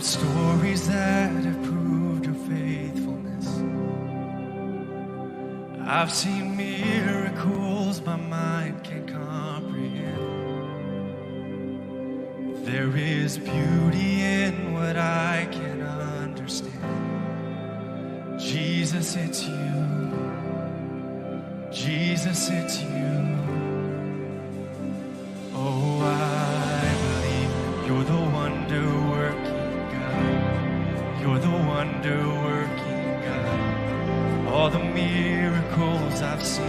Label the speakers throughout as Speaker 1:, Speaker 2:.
Speaker 1: stories that have proved your faithfulness. I've seen miracles my mind can't comprehend. There is beauty in what I can understand. Jesus, it's you. Jesus, it's you. Oh, I believe you're the wonder-working God. You're the wonder-working God. All the miracles I've seen,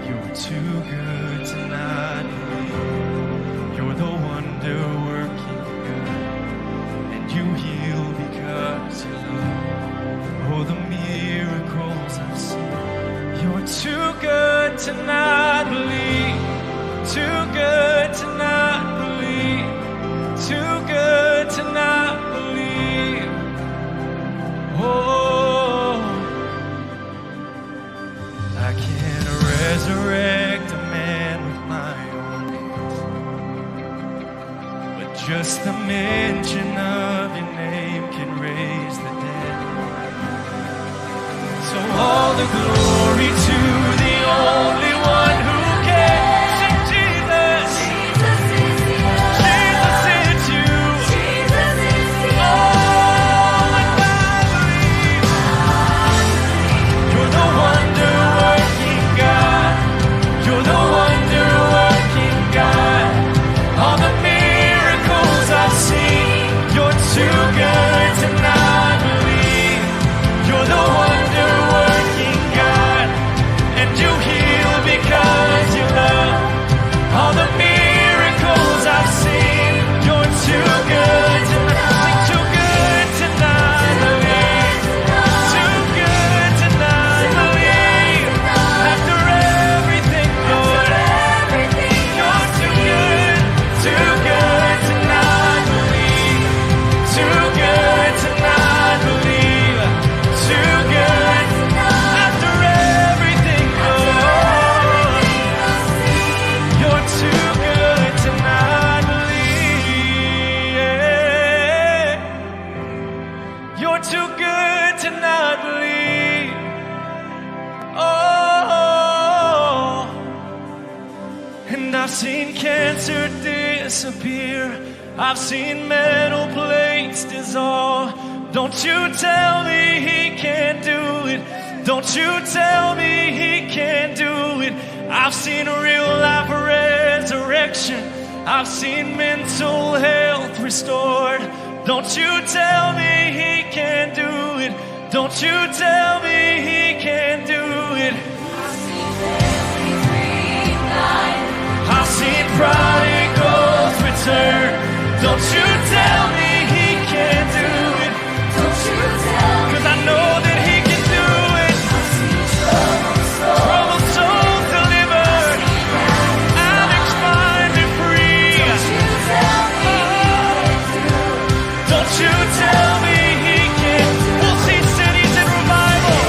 Speaker 1: you're too good to not believe. You're the wonder-working God, and you heal because you love. Oh, the miracles I've seen, you're too good to not believe. Too good to not believe. Too good to not believe. Oh, I can't resurrect a man with my own hands, but just the mention of your name can raise the dead. So all the glory to the only one who can. Sing Jesus. Jesus is you. Jesus is you. Jesus is you. Oh, and I believe. You're the wonder-working God. You're the wonder-working God. All the miracles I've seen, you're too good to not believe. You're the wonder-working God, and you heal because you love. All the miracles I've seen, you're too good to not, too good to not believe. Too good to not believe. After everything, Lord, you're too good to not believe. Too good to not believe. Too good after everything, Lord. You're too good to not believe. You're too good to not believe. Oh, and I've seen cancer disappear. I've seen metal plates dissolve. Don't you tell me he can't do it. Don't you tell me he can't do it. I've seen a real life resurrection. I've seen mental health restored. Don't you tell me he can't do it. Don't you tell me he can't do it. I've seen prodigals return. Don't you tell me he can't do it. Cause I know that he can do it. Troubled souls delivered. Addicts minded free. Don't you tell me he can. We'll see cities in revival.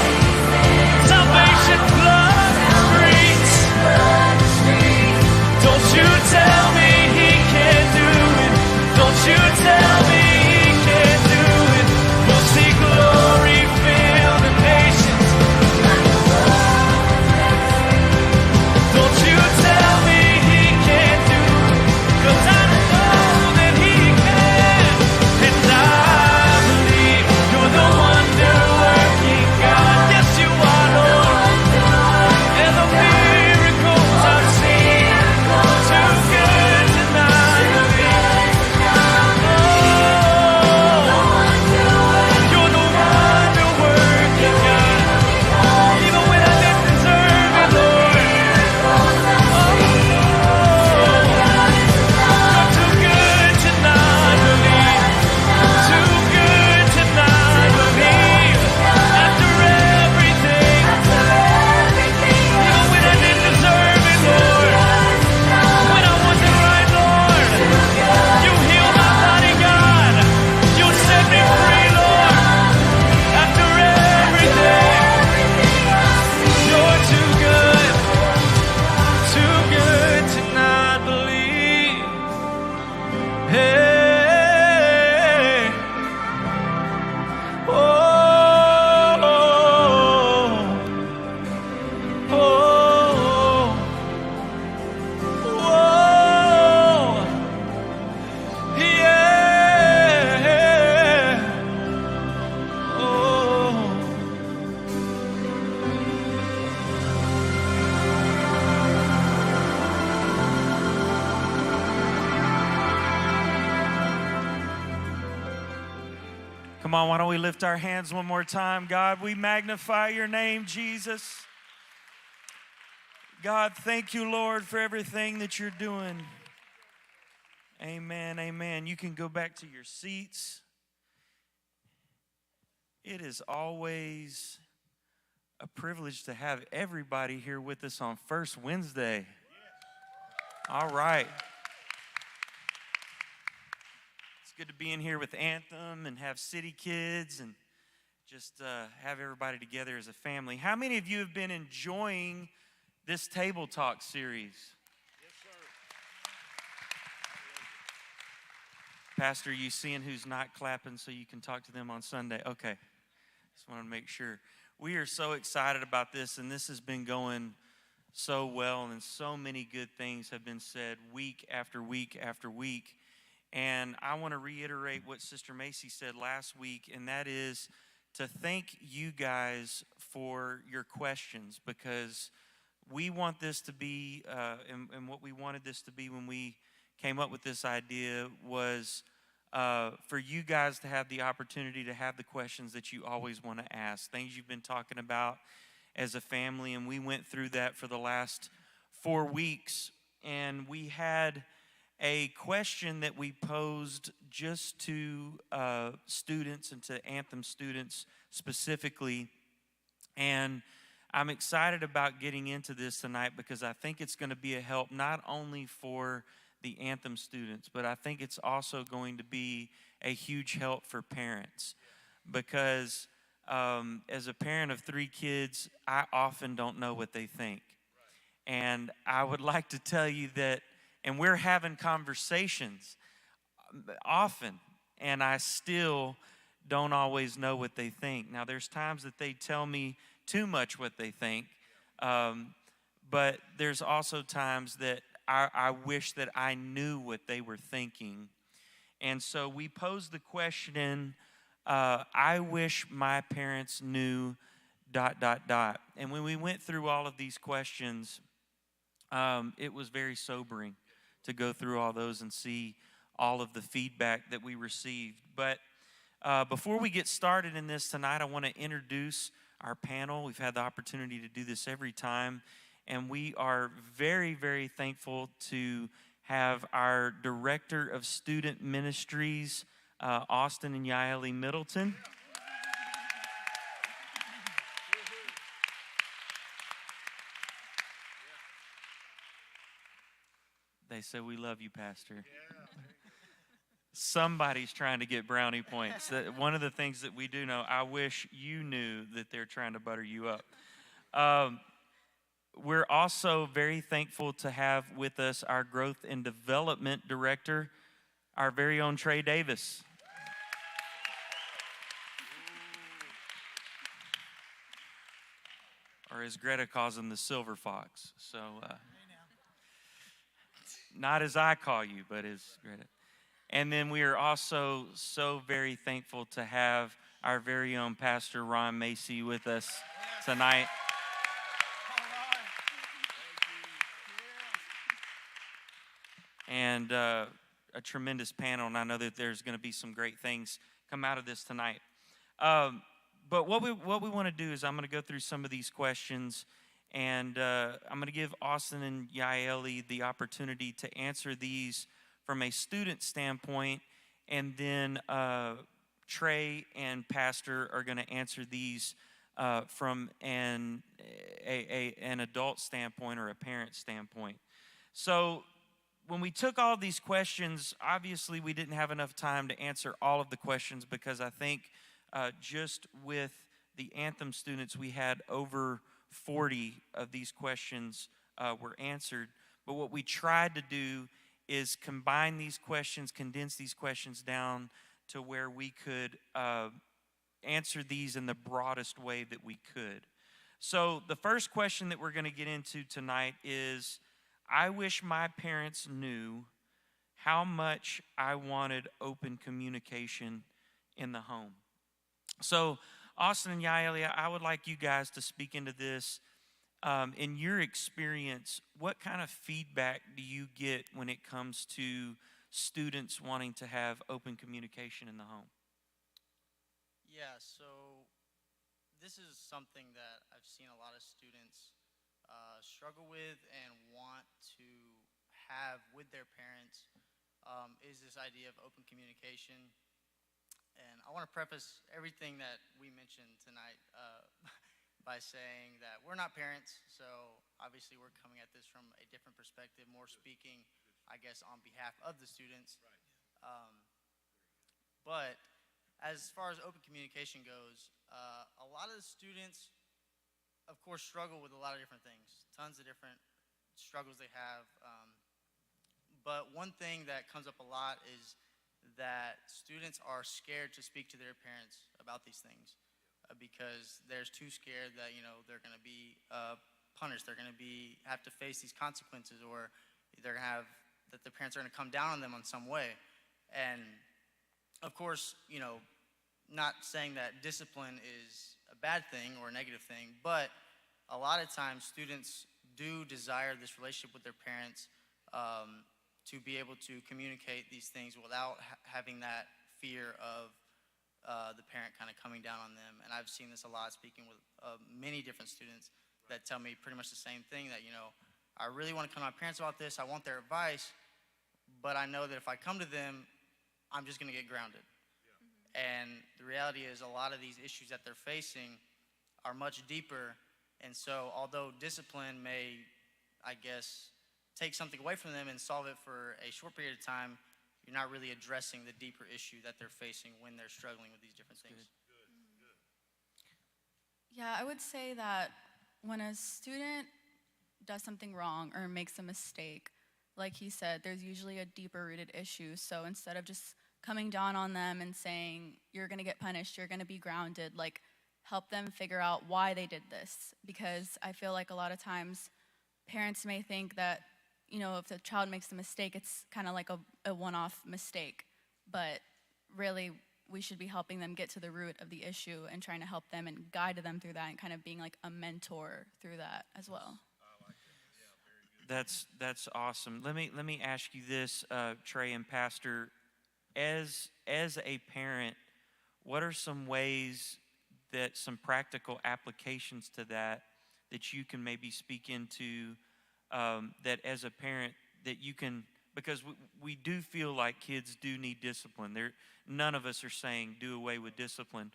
Speaker 2: Come on, why don't we lift our hands one more time? God, we magnify your name, Jesus. God, thank you, Lord, for everything that you're doing. Amen, amen. You can go back to your seats. It is always a privilege to have everybody here with us on First Wednesday. All right. It's good to be in here with Anthem and have City Kids and just have everybody together as a family. How many of you have been enjoying this Table Talk series?
Speaker 3: Yes, sir.
Speaker 2: Pastor, you seeing who's not clapping so you can talk to them on Sunday? Okay. Just want to make sure. We are so excited about this, and this has been going so well, and so many good things have been said week after week after week. And I want to reiterate what Sister Macy said last week, and that is to thank you guys for your questions, because we want this to be, and what we wanted this to be when we came up with this idea was for you guys to have the opportunity to have the questions that you always want to ask, things you've been talking about as a family. And we went through that for the last 4 weeks, and we had a question that we posed just to students and to Anthem students specifically. And I'm excited about getting into this tonight because I think it's going to be a help not only for the Anthem students, but I think it's also going to be a huge help for parents, because as a parent of 3 kids, I often don't know what they think. And I would like to tell you that, and we're having conversations often, and I still don't always know what they think. Now, there's times that they tell me too much what they think, but there's also times that I wish that I knew what they were thinking. And so we posed the question, I wish my parents knew ... And when we went through all of these questions, it was very sobering to go through all those and see all of the feedback that we received. But before we get started in this tonight, I want to introduce our panel. We've had the opportunity to do this every time, and we are very, very thankful to have our Director of Student Ministries, Austin and Yaeli Middleton. They say, "We love you, Pastor." Somebody's trying to get brownie points. One of the things that we do know, I wish you knew that they're trying to butter you up. We're also very thankful to have with us our Growth and Development Director, our very own Trey Davis. Or as Greta calls him, the Silver Fox. So, not as I call you, but as Greta. And then we are also so very thankful to have our very own Pastor Ron Macy with us tonight. And a tremendous panel, and I know that there's going to be some great things come out of this tonight. But what we want to do is I'm going to go through some of these questions, and I'm going to give Austin and Yaeli the opportunity to answer these from a student standpoint, and then Trey and Pastor are going to answer these from an adult standpoint or a parent standpoint. So when we took all these questions, obviously we didn't have enough time to answer all of the questions, because I think just with the Anthem students, we had over 40 of these questions were answered. But what we tried to do is combine these questions, condense these questions down to where we could answer these in the broadest way that we could. So the first question that we're going to get into tonight is, I wish my parents knew how much I wanted open communication in the home. So Austin and Yaeli, I would like you guys to speak into this. In your experience, what kind of feedback do you get when it comes to students wanting to have open communication in the home?
Speaker 3: Yeah, so this is something that I've seen a lot of students struggle with and want to have with their parents, is this idea of open communication. And I want to preface everything that we mentioned tonight by saying that we're not parents, so obviously we're coming at this from a different perspective, more speaking, I guess, on behalf of the students. But as far as open communication goes, a lot of the students, of course, struggle with a lot of different things, tons of different struggles they have. But one thing that comes up a lot is that students are scared to speak to their parents about these things because they're too scared that they're going to be punished. They're going to have to face these consequences, or they're going to have that their parents are going to come down on them on some way. And of course, not saying that discipline is a bad thing or a negative thing, but a lot of times students do desire this relationship with their parents, to be able to communicate these things without having that fear of the parent kind of coming down on them. And I've seen this a lot speaking with many different students that tell me pretty much the same thing, that I really want to come to my parents about this, I want their advice, but I know that if I come to them, I'm just going to get grounded. And the reality is a lot of these issues that they're facing are much deeper. And so although discipline may, I guess, take something away from them and solve it for a short period of time, you're not really addressing the deeper issue that they're facing when they're struggling with these different things.
Speaker 4: Yeah, I would say that when a student does something wrong or makes a mistake, like he said, there's usually a deeper rooted issue. So instead of just coming down on them and saying, you're going to get punished, you're going to be grounded, like help them figure out why they did this. Because I feel like a lot of times parents may think that, if the child makes a mistake, it's kind of like a one-off mistake. But really, we should be helping them get to the root of the issue and trying to help them and guide them through that and kind of being like a mentor through that as well.
Speaker 2: That's awesome. Let me ask you this, Trey and Pastor. As a parent, what are some ways that some practical applications to that you can maybe speak into, that as a parent that you can, because we do feel like kids do need discipline. None of us are saying do away with discipline,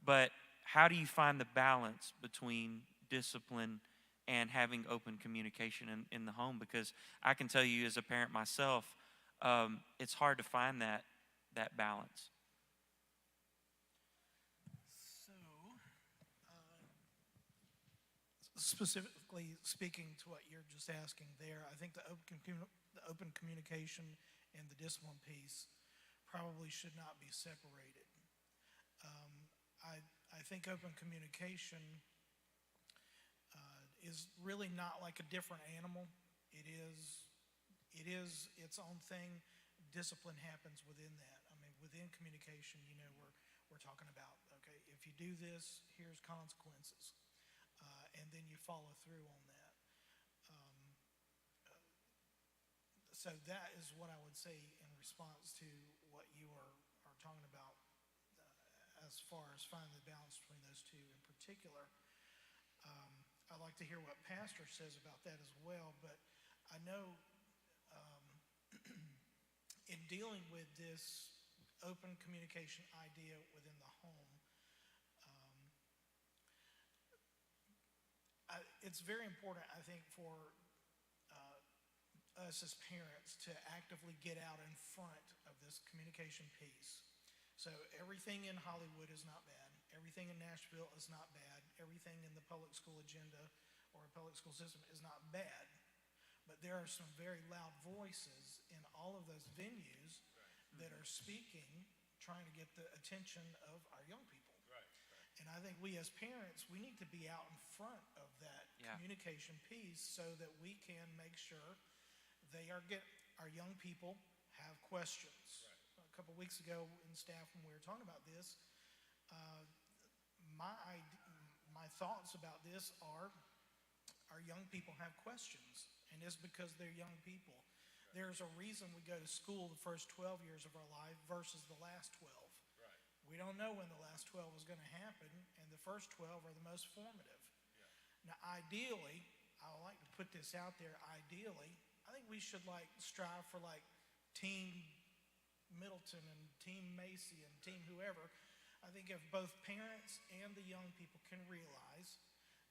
Speaker 2: but how do you find the balance between discipline and having open communication in the home? Because I can tell you as a parent myself, it's hard to find that balance.
Speaker 5: So, specifically speaking to what you're just asking there, I think the open communication and the discipline piece probably should not be separated. I think open communication is really not like a different animal. It is its own thing. Discipline happens within that. I mean, within communication, we're talking about, okay, if you do this, here's consequences, and then you follow through on that. So that is what I would say in response to what you are talking about, as far as finding the balance between those two in particular. I'd like to hear what Pastor says about that as well, but I know in dealing with this open communication idea within the home, it's very important, I think, for us as parents to actively get out in front of this communication piece. So everything in Hollywood is not bad. Everything in Nashville is not bad. Everything in the public school agenda or public school system is not bad. But there are some very loud voices in all of those venues that are speaking, trying to get the attention of our young people. And I think we as parents, we need to be out in front of that communication piece so that we can make sure our young people have questions. A couple weeks ago in staff, when we were talking about this, my thoughts about this are our young people have questions, and it's because they're young people. There's a reason we go to school the first 12 years of our life versus the last 12. We don't know when the last 12 is going to happen, and the first 12 are the most formative. Now, ideally, I would like to put this out there, ideally, I think we should strive for Team Middleton and Team Macy and Team whoever. I think if both parents and the young people can realize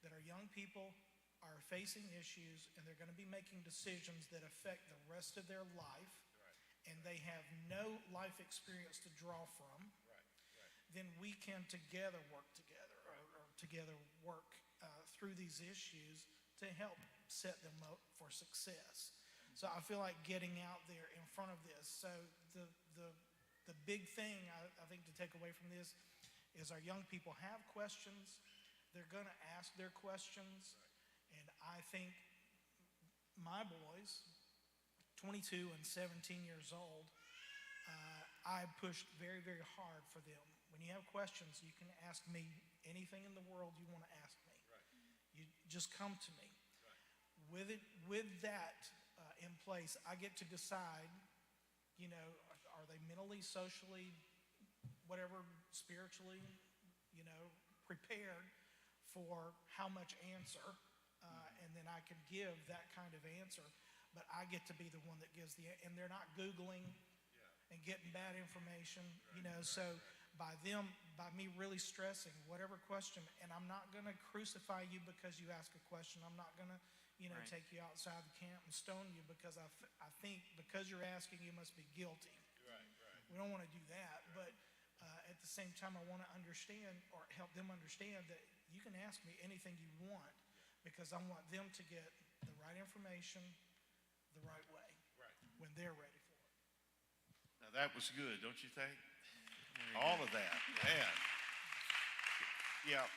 Speaker 5: that our young people are facing issues and they're going to be making decisions that affect the rest of their life, and they have no life experience to draw from, then we can together work together through these issues to help set them up for success. So I feel like getting out there in front of this. So the big thing I think to take away from this is our young people have questions. They're going to ask their questions. And I think my boys, 22 and 17 years old, I pushed very, very hard for them. When you have questions, you can ask me anything in the world you want to ask me. You just come to me. With that in place, I get to decide, are they mentally, socially, whatever, spiritually, prepared for how much answer, and then I can give that kind of answer. But I get to be the one that gives and they're not Googling and getting bad information, so by me really stressing whatever question, and I'm not going to crucify you because you ask a question. I'm not going to, take you outside the camp and stone you because I think because you're asking, you must be guilty. We don't want to do that, but at the same time, I want to understand or help them understand that you can ask me anything you want because I want them to get the right information the right way when they're ready for it.
Speaker 6: Now that was good, don't you think? All of that, man. Yeah,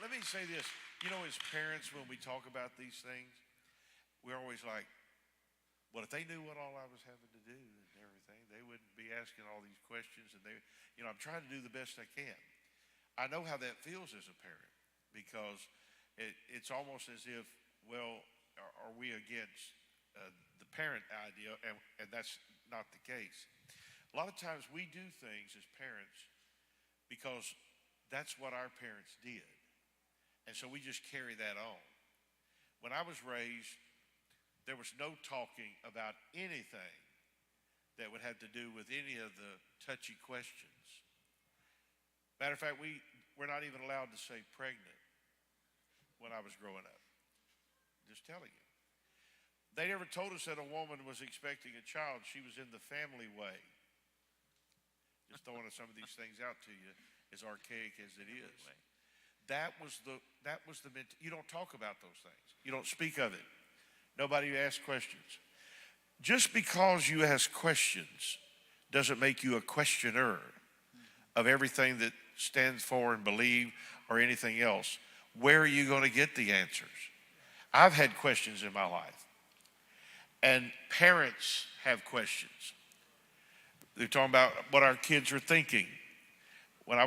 Speaker 6: let me say this. As parents, when we talk about these things, we're always like, well, if they knew what all I was having to do and everything, they wouldn't be asking all these questions. And I'm trying to do the best I can. I know how that feels as a parent because it's almost as if, well, are we against the parent idea? And that's not the case. A lot of times we do things as parents because that's what our parents did. And so we just carry that on. When I was raised, there was no talking about anything that would have to do with any of the touchy questions. Matter of fact, we're not even allowed to say pregnant when I was growing up. Just telling you. They never told us that a woman was expecting a child. She was in the family way. Just throwing some of these things out to you, as archaic as it is. That was the you don't talk about those things. You don't speak of it. Nobody asks questions. Just because you ask questions doesn't make you a questioner of everything that stands for and believe or anything else. Where are you going to get the answers? I've had questions in my life. And parents have questions. They're talking about what our kids are thinking. When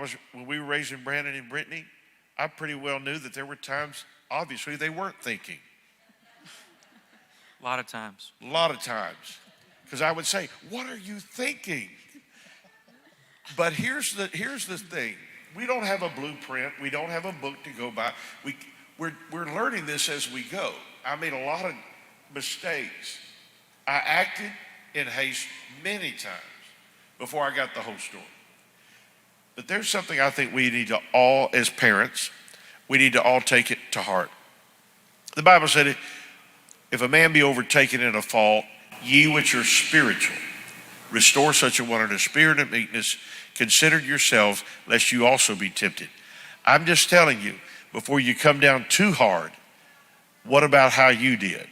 Speaker 6: we were raising Brandon and Brittany, I pretty well knew that there were times, obviously, they weren't thinking.
Speaker 2: A lot of times.
Speaker 6: Because I would say, what are you thinking? But here's the thing. We don't have a blueprint. We don't have a book to go by. We're learning this as we go. I made a lot of mistakes. I acted in haste many times before I got the whole story. But there's something I think we need to all, as parents, we need to all take it to heart. The Bible said, if a man be overtaken in a fault, ye which are spiritual, restore such a one in a spirit of meekness, consider yourselves, lest you also be tempted. I'm just telling you, before you come down too hard, what about how you did?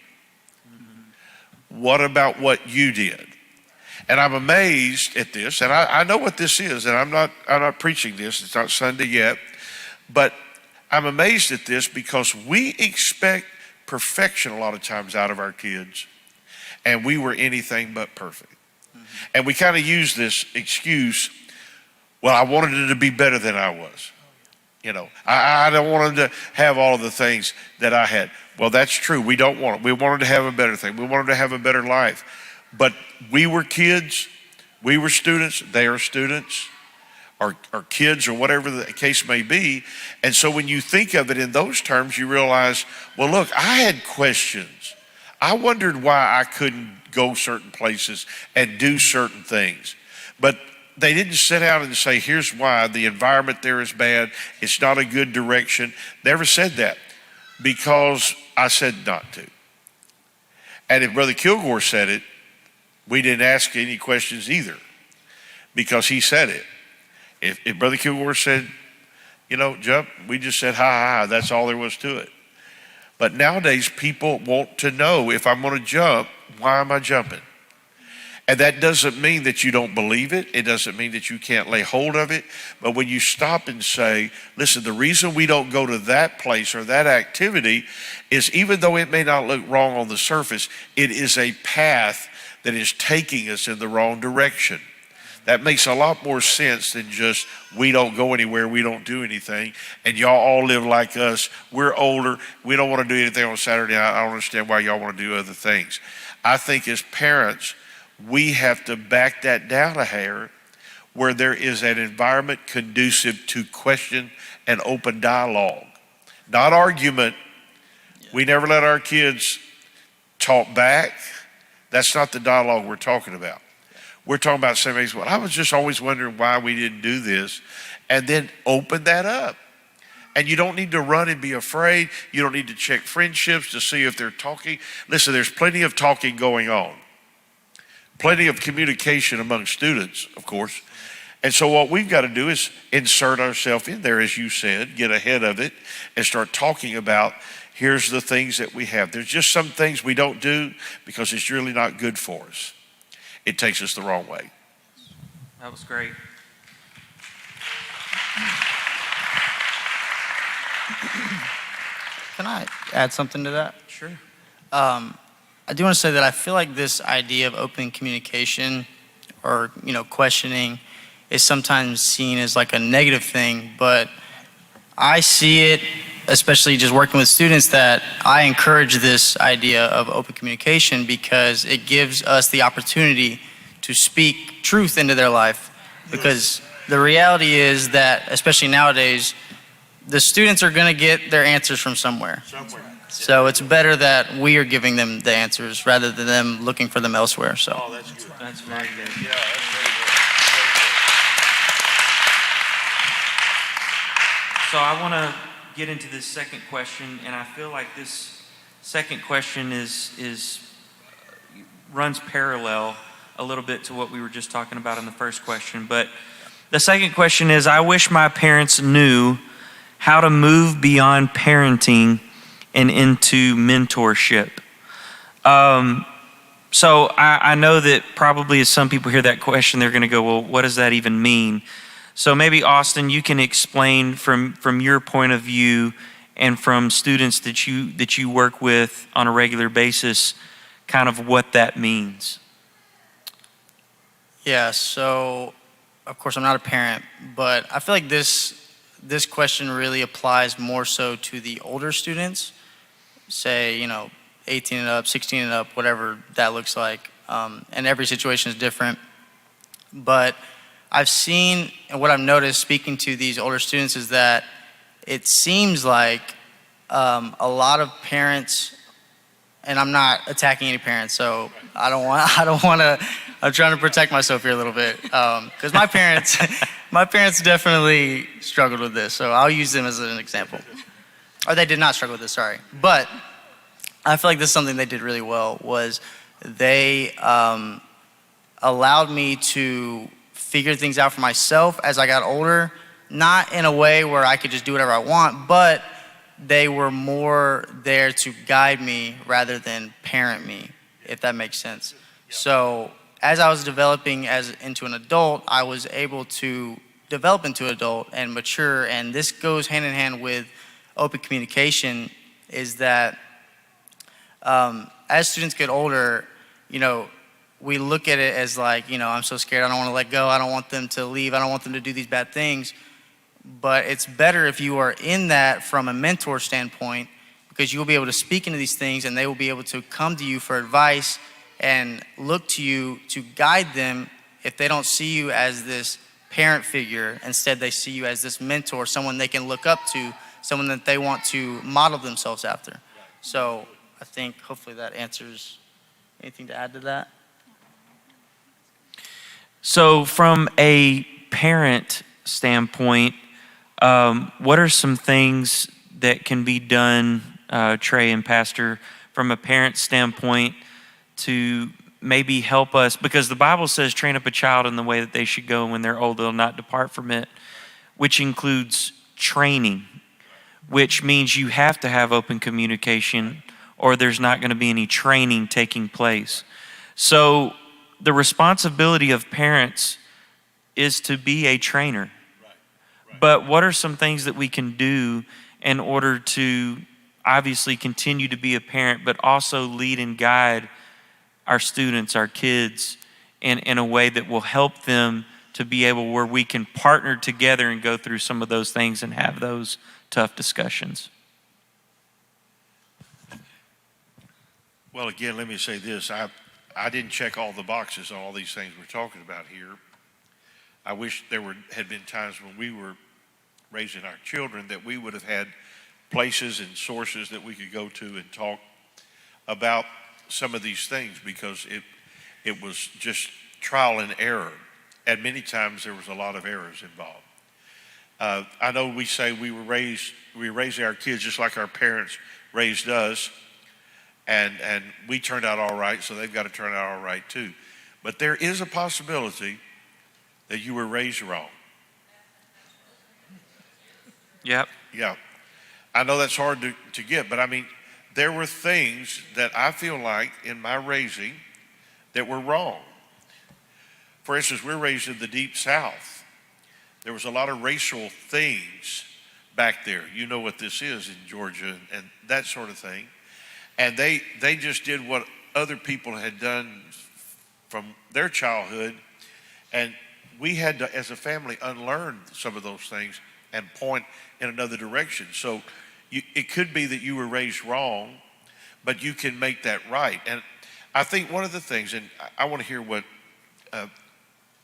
Speaker 6: What about what you did? And I'm amazed at this, and I know what this is, and I'm not preaching this. It's not Sunday yet, but I'm amazed at this because we expect perfection a lot of times out of our kids, and we were anything but perfect. And we kind of use this excuse, well, I wanted it to be better than I was. I don't want them to have all of the things that I had. Well, that's true. We don't want it. We wanted to have a better thing. We wanted to have a better life. But we were kids. We were students. They are students. or kids or whatever the case may be. And so when you think of it in those terms, you realize, well, look, I had questions. I wondered why I couldn't go certain places and do certain things. But they didn't sit out and say, here's why. The environment there is bad. It's not a good direction. Never said that, because I said not to. And if Brother Kilgore said it, we didn't ask any questions either, because he said it. If Brother Kilgore said, jump, we just said, hi. That's all there was to it. But nowadays, people want to know, if I'm going to jump, why am I jumping? And that doesn't mean that you don't believe it. It doesn't mean that you can't lay hold of it. But when you stop and say, listen, the reason we don't go to that place or that activity is, even though it may not look wrong on the surface, it is a path that is taking us in the wrong direction. That makes a lot more sense than just, we don't go anywhere, we don't do anything, and y'all all live like us. We're older, we don't want to do anything on Saturday night. I don't understand why y'all want to do other things. I think as parents, we have to back that down a hair, where there is an environment conducive to question and open dialogue, not argument. We never let our kids talk back. That's not the dialogue we're talking about. We're talking about saying, well, I was just always wondering why we didn't do this, and then open that up. And you don't need to run and be afraid. You don't need to check friendships to see if they're talking. Listen, there's plenty of talking going on. Plenty of communication among students, of course. And so what we've got to do is insert ourselves in there, as you said, get ahead of it, and start talking about, here's the things that we have. There's just some things we don't do because it's really not good for us. It takes us the wrong way.
Speaker 2: That was great.
Speaker 3: Can I add something to that?
Speaker 2: Sure.
Speaker 3: I do want to say that I feel like this idea of open communication, or questioning, is sometimes seen as like a negative thing, but I see it, especially just working with students, that I encourage this idea of open communication, because it gives us the opportunity to speak truth into their life. Because the reality is that, especially nowadays, the students are going to get their answers from somewhere. So it's better that we are giving them the answers rather than them looking for them elsewhere. So.
Speaker 6: Oh, that's good.
Speaker 2: That's very good.
Speaker 6: Yeah, that's very good.
Speaker 2: So I want to get into this second question, and I feel like this second question runs parallel a little bit to what we were just talking about in the first question. But the second question is, I wish my parents knew how to move beyond parenting and into mentorship. So I know that probably as some people hear that question, they're going to go, well, what does that even mean? So maybe, Austin, you can explain from your point of view and from students that you work with on a regular basis, kind of what that means.
Speaker 3: Yeah, so of course I'm not a parent, but I feel like this question really applies more so to the older students, say 18 and up, 16 and up, whatever that looks like, and every situation is different. But I've seen, and what I've noticed speaking to these older students, is that it seems like a lot of parents, and I'm not attacking any parents, so I don't want to. I'm trying to protect myself here a little bit, because my parents definitely struggled with this. So I'll use them as an example, or they did not struggle with this. Sorry, but I feel like this is something they did really well. Was they allowed me to figure things out for myself as I got older, not in a way where I could just do whatever I want, but they were more there to guide me rather than parent me, if that makes sense. So as I was developing into an adult, I was able to develop into an adult and mature, and this goes hand in hand with open communication, is that as students get older, we look at it as like, I'm so scared, I don't want to let go, I don't want them to leave, I don't want them to do these bad things. But it's better if you are in that from a mentor standpoint, because you'll be able to speak into these things and they will be able to come to you for advice and look to you to guide them if they don't see you as this parent figure. Instead, they see you as this mentor, someone they can look up to, someone that they want to model themselves after. So I think hopefully that answers. Anything to add to that?
Speaker 2: So, from a parent standpoint, what are some things that can be done, Trey and Pastor, from a parent standpoint to maybe help us? Because the Bible says, train up a child in the way that they should go, and when they're old, they'll not depart from it, which includes training, which means you have to have open communication, or there's not going to be any training taking place. So the responsibility of parents is to be a trainer. But what are some things that we can do in order to obviously continue to be a parent, but also lead and guide our students, our kids, in a way that will help them to be able, where we can partner together and go through some of those things and have those tough discussions?
Speaker 6: Well, again, let me say this. I didn't check all the boxes on all these things we're talking about here. I wish there had been times when we were raising our children that we would have had places and sources that we could go to and talk about some of these things, because it was just trial and error. And many times there was a lot of errors involved. I know we say we were raising our kids just like our parents raised us, and we turned out all right, so they've got to turn out all right too. But there is a possibility that you were raised wrong.
Speaker 2: Yep.
Speaker 6: Yeah. I know that's hard to get, but I mean, there were things that I feel like in my raising that were wrong. For instance, we're raised in the deep South. There was a lot of racial things back there. You know what this is in Georgia and that sort of thing. And they just did what other people had done from their childhood. And we had to, as a family, unlearn some of those things and point in another direction. So it could be that you were raised wrong, but you can make that right. And I think one of the things, and I want to hear what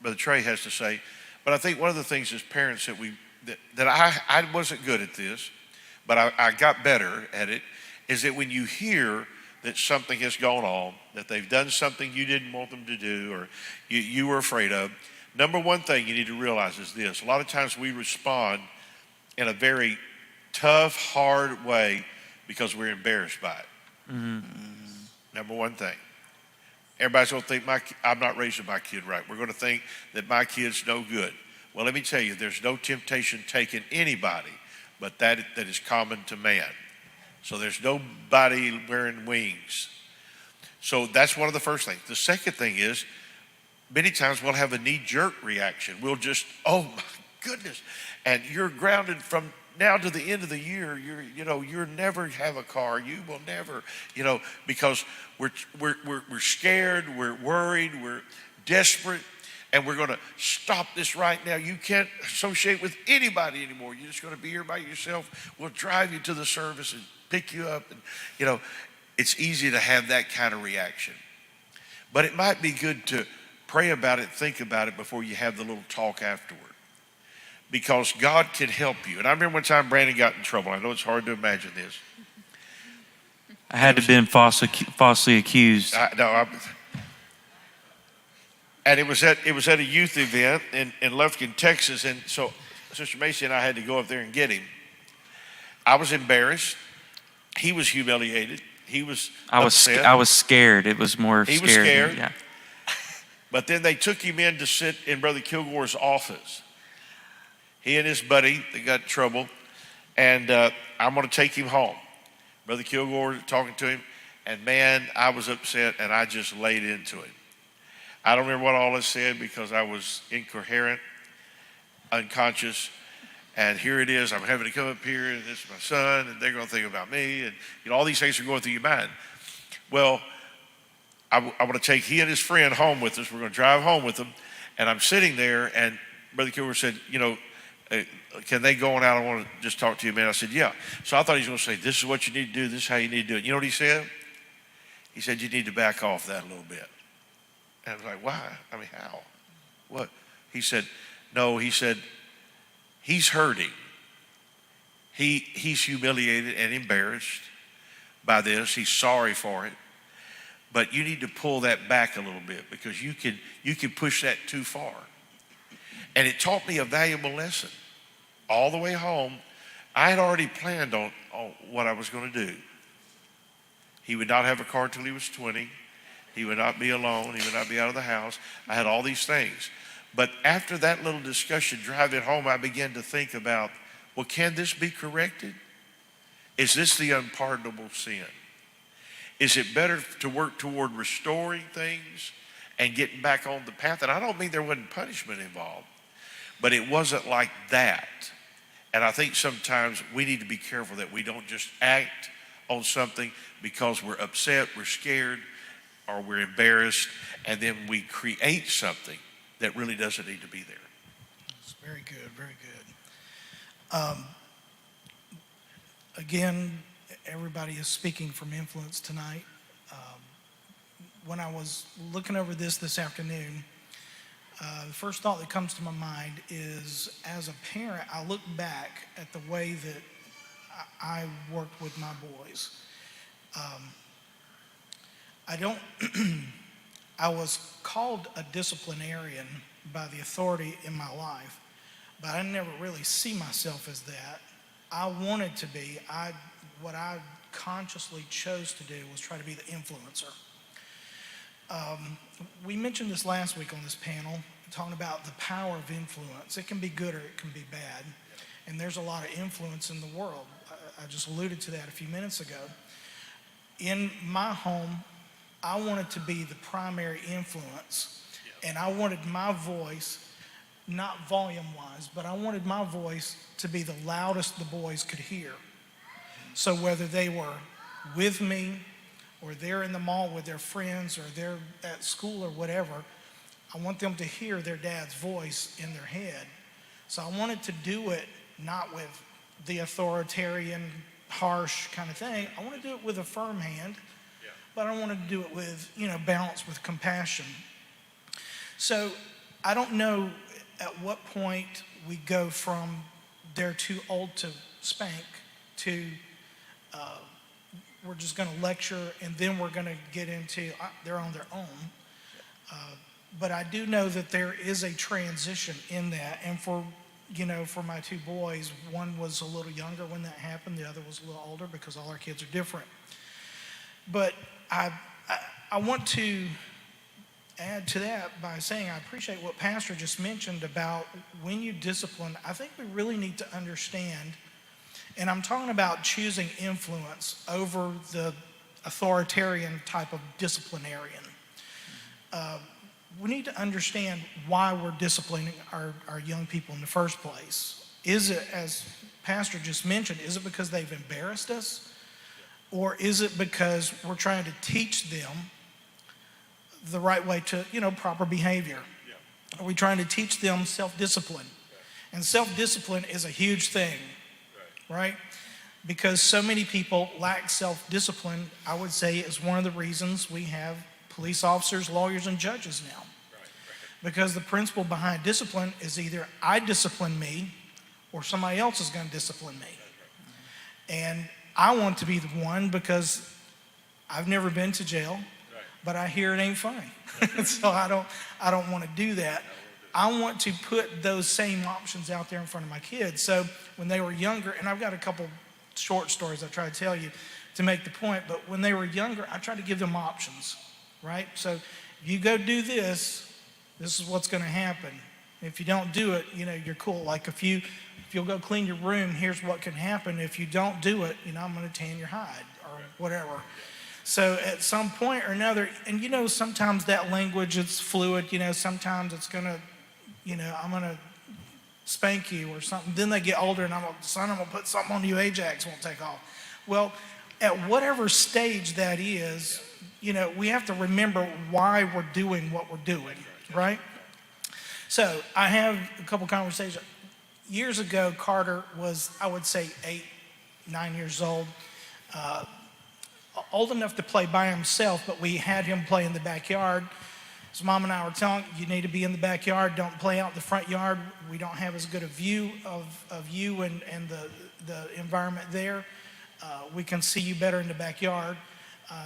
Speaker 6: Brother Trey has to say, but I think one of the things as parents that I wasn't good at this, but I got better at it, is that when you hear that something has gone on, that they've done something you didn't want them to do or you were afraid of, number one thing you need to realize is this. A lot of times we respond in a very tough, hard way because we're embarrassed by it. Mm-hmm. Number one thing. Everybody's going to think I'm not raising my kid right. We're going to think that my kid's no good. Well, let me tell you, there's no temptation taken anybody, but that is common to man. So there's nobody wearing wings. So that's one of the first things. The second thing is, many times we'll have a knee-jerk reaction. We'll just, oh my goodness. And you're grounded from now to the end of the year. You'll never have a car. You will never, because we're scared, we're worried, we're desperate, and we're going to stop this right now. You can't associate with anybody anymore. You're just going to be here by yourself. We'll drive you to the service and pick you up. And, it's easy to have that kind of reaction. But it might be good to pray about it, think about it before you have the little talk afterward. Because God can help you. And I remember one time Brandon got in trouble. I know it's hard to imagine this.
Speaker 2: I had to have been falsely accused.
Speaker 6: And it was at a youth event in Lufkin, Texas. And so Sister Macy and I had to go up there and get him. I was embarrassed. He was humiliated. He was upset.
Speaker 2: I was scared. It was more
Speaker 6: He was scared.
Speaker 2: Yeah.
Speaker 6: But then they took him in to sit in Brother Kilgore's office. He and his buddy, they got in trouble. And I'm going to take him home. Brother Kilgore talking to him. And man, I was upset and I just laid into it. I don't remember what all I said because I was incoherent, unconscious. And here it is, I'm having to come up here, and this is my son, and they're going to think about me, and all these things are going through your mind. Well, I want to take he and his friend home with us. We're going to drive home with them, and I'm sitting there, and Brother Kilgore said, can they go on out? I want to just talk to you, man. I said, yeah. So I thought he was going to say, this is what you need to do, this is how you need to do it. You know what he said? He said, you need to back off that a little bit. And I was like, why? I mean, how? What? He said, No, he said, he's hurting. He's humiliated and embarrassed by this. He's sorry for it. But you need to pull that back a little bit because you can push that too far. And it taught me a valuable lesson. All the way home, I had already planned on what I was going to do. He would not have a car till he was 20. He would not be alone. He would not be out of the house. I had all these things. But after that little discussion, driving home, I began to think about, well, can this be corrected? Is this the unpardonable sin? Is it better to work toward restoring things and getting back on the path? And I don't mean there wasn't punishment involved, but it wasn't like that. And I think sometimes we need to be careful that we don't just act on something because we're upset, we're scared, or we're embarrassed, and then we create something that really doesn't need to be there.
Speaker 5: That's very good, very good. Again, everybody is speaking from influence tonight. When I was looking over this afternoon, the first thought that comes to my mind is, as a parent, I look back at the way that I worked with my boys. I was called a disciplinarian by the authority in my life, but I never really see myself as that. I wanted to be. What I consciously chose to do was try to be the influencer. We mentioned this last week on this panel, talking about the power of influence. It can be good or it can be bad, and there's a lot of influence in the world. I just alluded to that a few minutes ago. In my home, I wanted to be the primary influence, and I wanted my voice, not volume-wise, but I wanted my voice to be the loudest the boys could hear. So whether they were with me, or they're in the mall with their friends, or they're at school or whatever, I want them to hear their dad's voice in their head. So I wanted to do it not with the authoritarian, harsh kind of thing. I want to do it with a firm hand, but I wanted to do it with, balance, with compassion. So I don't know at what point we go from they're too old to spank to we're just going to lecture and then we're going to get into they're on their own. But I do know that there is a transition in that. And for my two boys, one was a little younger when that happened. The other was a little older because all our kids are different. But I want to add to that by saying I appreciate what Pastor just mentioned about when you discipline. I think we really need to understand, and I'm talking about choosing influence over the authoritarian type of disciplinarian. We need to understand why we're disciplining our young people in the first place. Is it, as Pastor just mentioned, is it because they've embarrassed us? Or is it because we're trying to teach them the right way to, proper behavior? Are we trying to teach them self-discipline? And self-discipline is a huge thing, right? Because so many people lack self-discipline, I would say, is one of the reasons we have police officers, lawyers, and judges now. Because the principle behind discipline is either I discipline me or somebody else is going to discipline me. And I want to be the one because I've never been to jail, but I hear it ain't fun. So I don't want to do that. I want to put those same options out there in front of my kids. So when they were younger, and I've got a couple short stories I try to tell you to make the point, but when they were younger, I tried to give them options, right? So you go do this, this is what's going to happen. If you don't do it, you're cool. Like if you'll go clean your room, here's what can happen. If you don't do it, I'm going to tan your hide or whatever. So at some point or another, and sometimes that language, it's fluid. Sometimes it's going to, I'm going to spank you or something. Then they get older and I'm going to put something on you, Ajax won't take off. Well, at whatever stage that is, we have to remember why we're doing what we're doing, right? So I have a couple conversations. Years ago, Carter was, I would say, 8, 9 years old enough to play by himself, but we had him play in the backyard. As Mom and I were telling you, need to be in the backyard. Don't play out in the front yard. We don't have as good a view of you and the environment there. We can see you better in the backyard.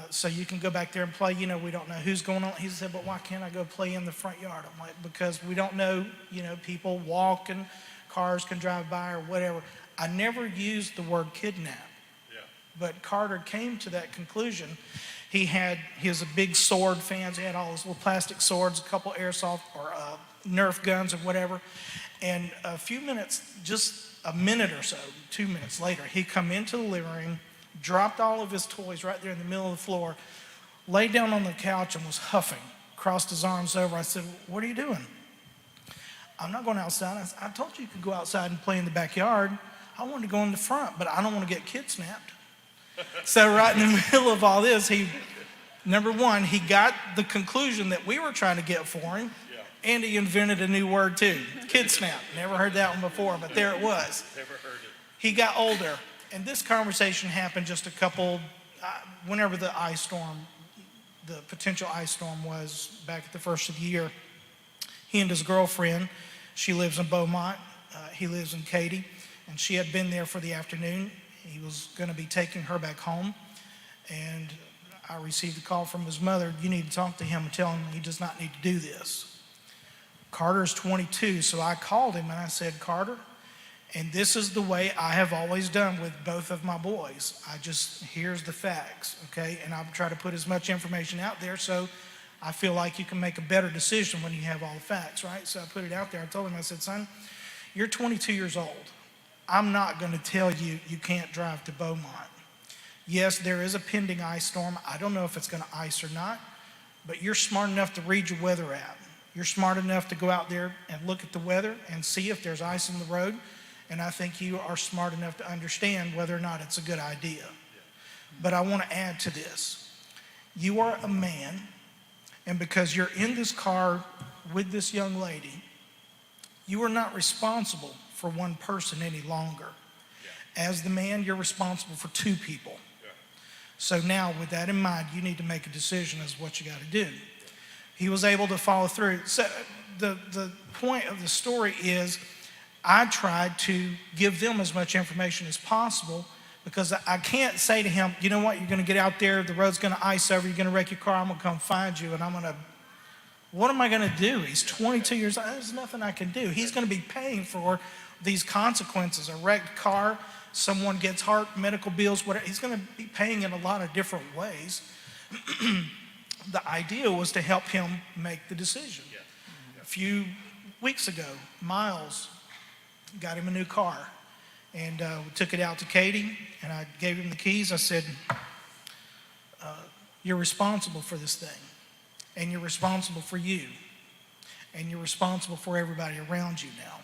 Speaker 5: So you can go back there and play. You know, we don't know who's going on. He said, but why can't I go play in the front yard? I'm like, because we don't know, you know, people walk and cars can drive by or whatever. I never used the word kidnap. But Carter came to that conclusion. He was a big sword fan. He had all his little plastic swords, a couple airsoft or Nerf guns or whatever. And a few minutes, just a minute or so, 2 minutes later, he come into the living room, dropped all of his toys right there in the middle of the floor, laid down on the couch and was huffing, crossed his arms over. I said, what are you doing? I'm not going outside. I told you could go outside and play in the backyard. I wanted to go in the front, but I don't want to get kid-snapped. So right in the middle of all this, number one, he got the conclusion that we were trying to get for him, and he invented a new word too, kid-snap. Never heard that one before, but there it was. Never heard it. He got older, and this conversation happened just whenever the potential ice storm was back at the first of the year. He and his girlfriend, she lives in Beaumont, he lives in Katy, and she had been there for the afternoon. He was going to be taking her back home, and I received a call from his mother. You need to talk to him and tell him he does not need to do this. Carter's 22, so I called him and I said, Carter, and this is the way I have always done with both of my boys. Here's the facts, okay? And I'll try to put as much information out there so I feel like you can make a better decision when you have all the facts, right? So I put it out there. I told him, I said, son, you're 22 years old. I'm not going to tell you you can't drive to Beaumont. Yes, there is a pending ice storm. I don't know if it's going to ice or not, but you're smart enough to read your weather app. You're smart enough to go out there and look at the weather and see if there's ice in the road, and I think you are smart enough to understand whether or not it's a good idea. But I want to add to this. You are a man, and because you're in this car with this young lady, you are not responsible for one person any longer. As the man, you're responsible for two people. So now, with that in mind, you need to make a decision as what you got to do. He was able to follow through. So the point of the story is I tried to give them as much information as possible, because I can't say to him, you know what, you're going to get out there, the road's going to ice over, you're going to wreck your car, I'm going to come find you, and what am I going to do? He's 22 years old. There's nothing I can do. He's going to be paying for these consequences, a wrecked car, someone gets heart, medical bills, whatever. He's going to be paying in a lot of different ways. The idea was to help him make the decision. A few weeks ago, Miles got him a new car, and we took it out to Katy, and I gave him the keys. I said, you're responsible for this thing, and you're responsible for you, and you're responsible for everybody around you now.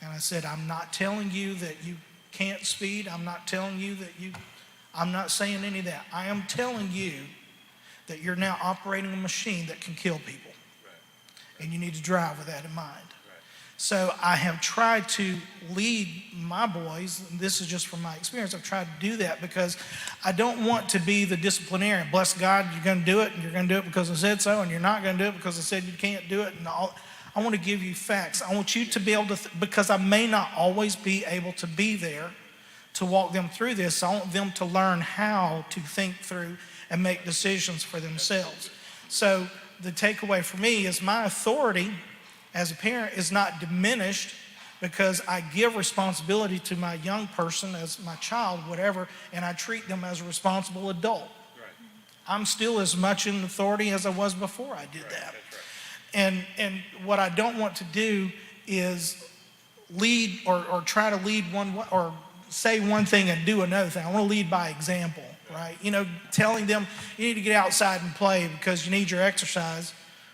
Speaker 5: And I said, I'm not telling you that you can't speed. I'm not telling you I'm not saying any of that. I am telling you that you're now operating a machine that can kill people. Right. And you need to drive with that in mind. Right. So I have tried to lead my boys, and this is just from my experience, I've tried to do that because I don't want to be the disciplinarian. Bless God, you're going to do it, and you're going to do it because I said so, and you're not going to do it because I said you can't do it, and all. I want to give you facts. I want you to be able to, because I may not always be able to be there to walk them through this. I want them to learn how to think through and make decisions for themselves. So the takeaway for me is my authority as a parent is not diminished because I give responsibility to my young person as my child, whatever, and I treat them as a responsible adult. Right. I'm still as much in authority as I was before I did that. And what I don't want to do is lead or try to lead one or say one thing and do another thing. I want to lead by example, right? You know, telling them you need to get outside and play because you need your exercise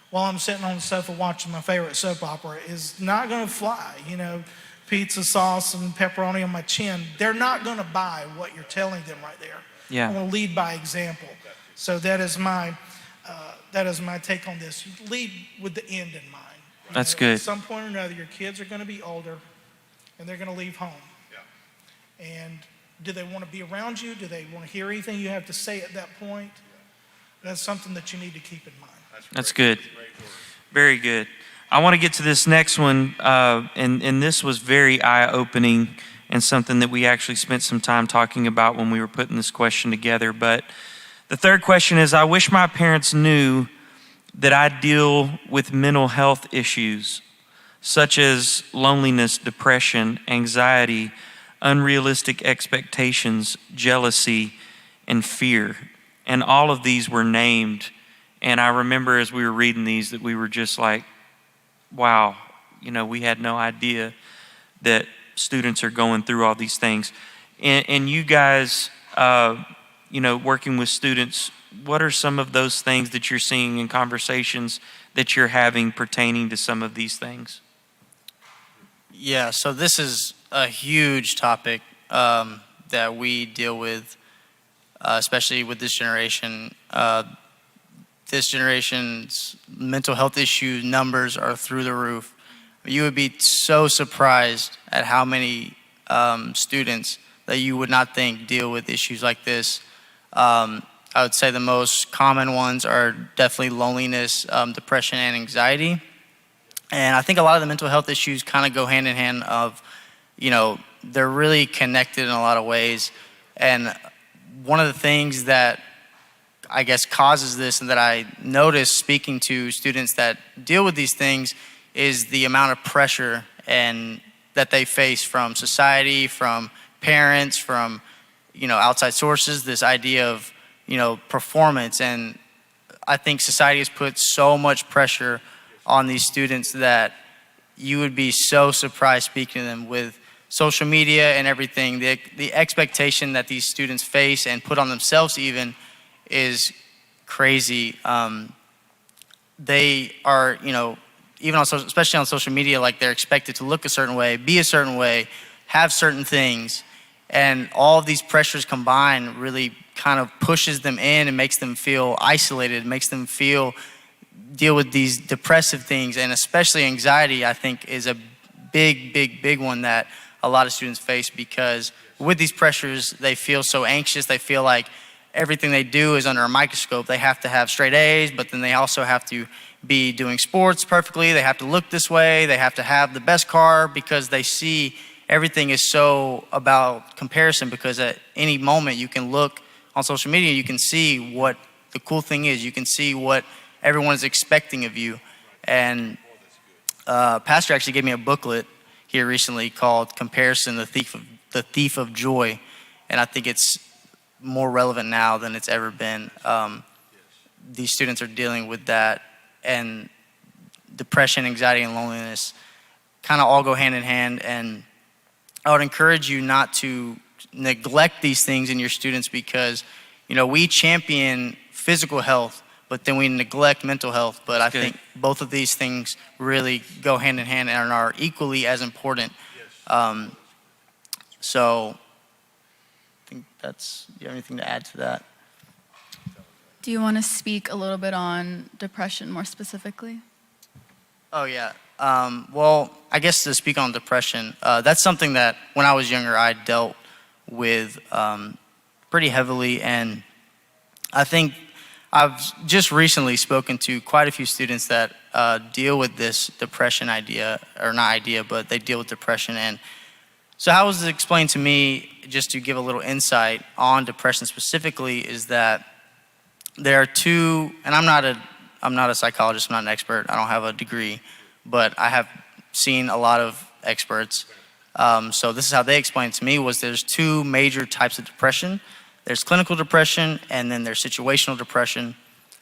Speaker 5: while I'm sitting on the sofa watching my favorite soap opera is not going to fly. You know, pizza sauce and pepperoni on my chin. They're not going to buy what you're telling them right there. Yeah. I want to lead by example. So that is my take on this. You lead with the end in mind.
Speaker 2: That's good.
Speaker 5: At some point or another, your kids are going to be older, and they're going to leave home. Yeah. And do they want to be around you? Do they want to hear anything you have to say at that point? That's something that you need to keep in mind.
Speaker 2: That's good. Very good. I want to get to this next one, and this was very eye-opening and something that we actually spent some time talking about when we were putting this question together. But the third question is, I wish my parents knew that I deal with mental health issues such as loneliness, depression, anxiety, unrealistic expectations, jealousy, and fear. And all of these were named. And I remember as we were reading these that we were just like, wow, we had no idea that students are going through all these things. And you guys, working with students, what are some of those things that you're seeing in conversations that you're having pertaining to some of these things?
Speaker 3: Yeah, so this is a huge topic that we deal with, especially with this generation. This generation's mental health issue numbers are through the roof. You would be so surprised at how many students that you would not think deal with issues like this. I would say the most common ones are definitely loneliness, depression, and anxiety. And I think a lot of the mental health issues kind of go hand in hand of, they're really connected in a lot of ways. And one of the things that I guess causes this and that I notice speaking to students that deal with these things is the amount of pressure and that they face from society, from parents, from, outside sources, this idea of, performance. And I think society has put so much pressure on these students that you would be so surprised speaking to them with social media and everything. The expectation that these students face and put on themselves even is crazy. They are, even on especially on social media, like they're expected to look a certain way, be a certain way, have certain things, and all of these pressures combined really kind of pushes them in and makes them feel isolated, makes them deal with these depressive things, and especially anxiety, I think, is a big one that a lot of students face, because with these pressures, they feel so anxious. They feel like everything they do is under a microscope. They have to have straight A's, but then they also have to be doing sports perfectly. They have to look this way. They have to have the best car, because they see everything is so about comparison, because at any moment you can look on social media, you can see what the cool thing is. You can see what everyone is expecting of you. And Pastor actually gave me a booklet here recently called Comparison, the Thief of Joy. And I think it's more relevant now than it's ever been. These students are dealing with that, and depression, anxiety, and loneliness kind of all go hand in hand. And I would encourage you not to neglect these things in your students, because, we champion physical health, but then we neglect mental health. But I think both of these things really go hand in hand and are equally as important. So I think do you have anything to add to that?
Speaker 4: Do you want to speak a little bit on depression more specifically?
Speaker 3: Oh, yeah. Well, I guess to speak on depression, that's something that when I was younger, I dealt with pretty heavily. And I think I've just recently spoken to quite a few students that deal with this depression idea, or not idea, but they deal with depression. And so how was it explained to me, just to give a little insight on depression specifically, is that there are two, and I'm not a psychologist, I'm not an expert, I don't have a degree, but I have seen a lot of experts. So this is how they explained it to me, was there's two major types of depression. There's clinical depression, and then there's situational depression.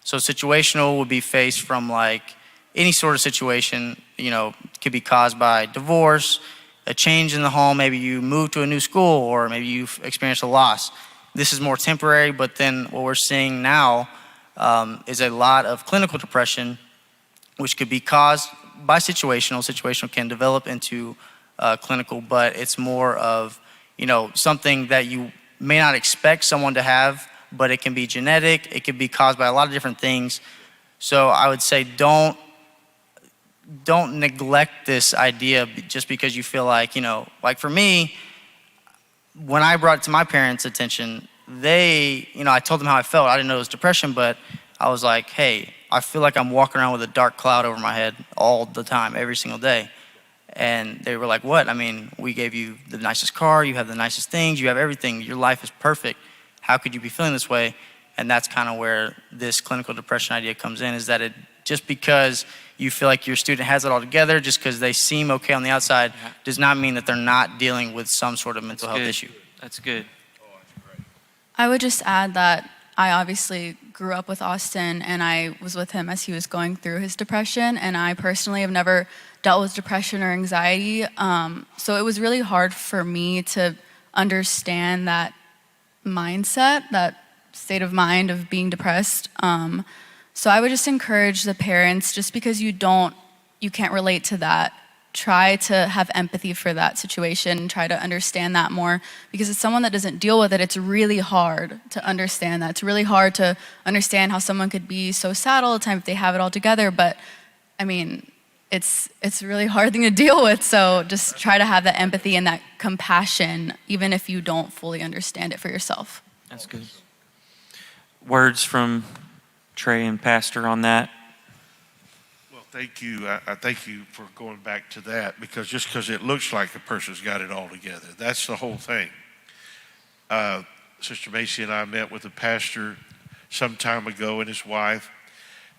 Speaker 3: So situational would be faced from like any sort of situation, could be caused by divorce, a change in the home, maybe you move to a new school, or maybe you've experienced a loss. This is more temporary, but then what we're seeing now is a lot of clinical depression, which could be caused by situational. Situational can develop into clinical, but it's more of, something that you may not expect someone to have, but it can be genetic. It can be caused by a lot of different things. So I would say don't neglect this idea just because you feel like, like for me, when I brought it to my parents' attention, they, I told them how I felt. I didn't know it was depression, but I was like, hey, I feel like I'm walking around with a dark cloud over my head all the time, every single day. And they were like, what? I mean, we gave you the nicest car, you have the nicest things, you have everything, your life is perfect. How could you be feeling this way? And that's kind of where this clinical depression idea comes in, is that it just because you feel like your student has it all together, just because they seem okay on the outside, does not mean that they're not dealing with some sort of mental health issue.
Speaker 2: That's good.
Speaker 4: I would just add that I obviously grew up with Austin, and I was with him as he was going through his depression, and I personally have never dealt with depression or anxiety. So it was really hard for me to understand that mindset, that state of mind of being depressed. So I would just encourage the parents, just because you can't relate to that, try to have empathy for that situation and try to understand that more, because as someone that doesn't deal with it, it's really hard to understand that. It's really hard to understand how someone could be so sad all the time if they have it all together. But I mean, it's a really hard thing to deal with. So just try to have that empathy and that compassion, even if you don't fully understand it for yourself.
Speaker 2: That's good. Words from Trey and Pastor on that.
Speaker 6: Well, thank you. I thank you for going back to that, because just because it looks like a person's got it all together, that's the whole thing. Sister Macy and I met with a pastor some time ago and his wife.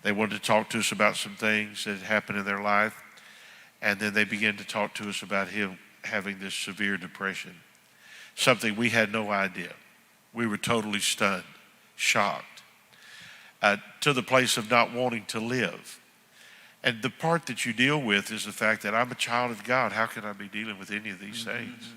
Speaker 6: They wanted to talk to us about some things that had happened in their life, and then they began to talk to us about him having this severe depression, something we had no idea. We were totally stunned, shocked, to the place of not wanting to live. And the part that you deal with is the fact that I'm a child of God. How can I be dealing with any of these things?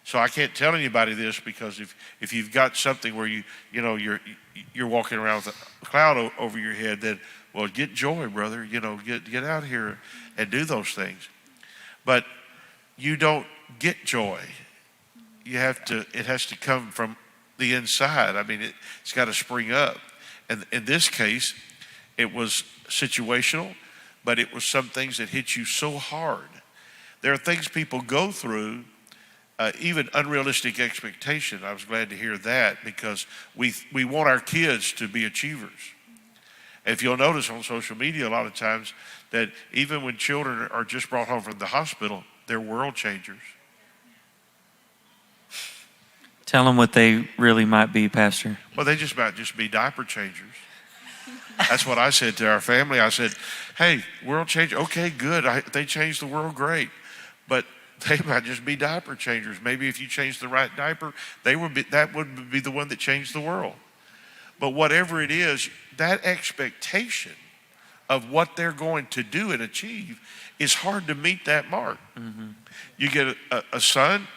Speaker 6: So I can't tell anybody this, because if you've got something where you're walking around with a cloud over your head, then, well, get joy, brother. Get out here and do those things. But you don't get joy. It has to come from the inside. I mean, it's got to spring up. And in this case, it was situational, but it was some things that hit you so hard. There are things people go through, even unrealistic expectation. I was glad to hear that, because we want our kids to be achievers. If you'll notice on social media a lot of times that even when children are just brought home from the hospital, they're world changers.
Speaker 2: Tell them what they really might be, Pastor.
Speaker 6: Well, they might just be diaper changers. That's what I said to our family. I said, hey, world change, okay, good. They changed the world, great. But they might just be diaper changers. Maybe if you change the right diaper, that would be the one that changed the world. But whatever it is, that expectation of what they're going to do and achieve is hard to meet that mark. Mm-hmm. You get a son,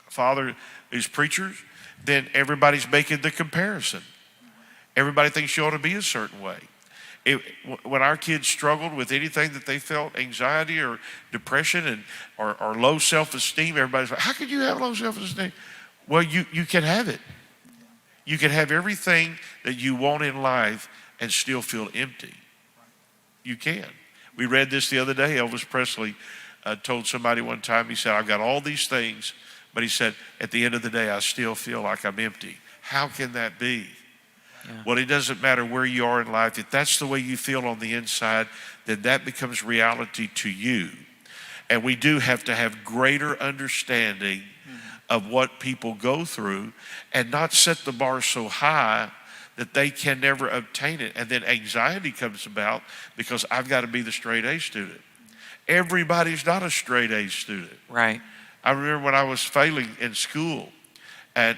Speaker 6: a father who's preachers, then everybody's making the comparison. Everybody thinks you ought to be a certain way. When our kids struggled with anything that they felt, anxiety or depression or low self-esteem, everybody's like, how could you have low self-esteem? Well, you can have it. You can have everything that you want in life and still feel empty. You can. We read this the other day. Elvis Presley told somebody one time, he said, I've got all these things, but he said, at the end of the day, I still feel like I'm empty. How can that be? Yeah. Well, it doesn't matter where you are in life. If that's the way you feel on the inside, then that becomes reality to you. And we do have to have greater understanding of what people go through and not set the bar so high that they can never obtain it. And then anxiety comes about because I've got to be the straight A student. Everybody's not a straight A student.
Speaker 2: Right.
Speaker 6: I remember when I was failing in school, and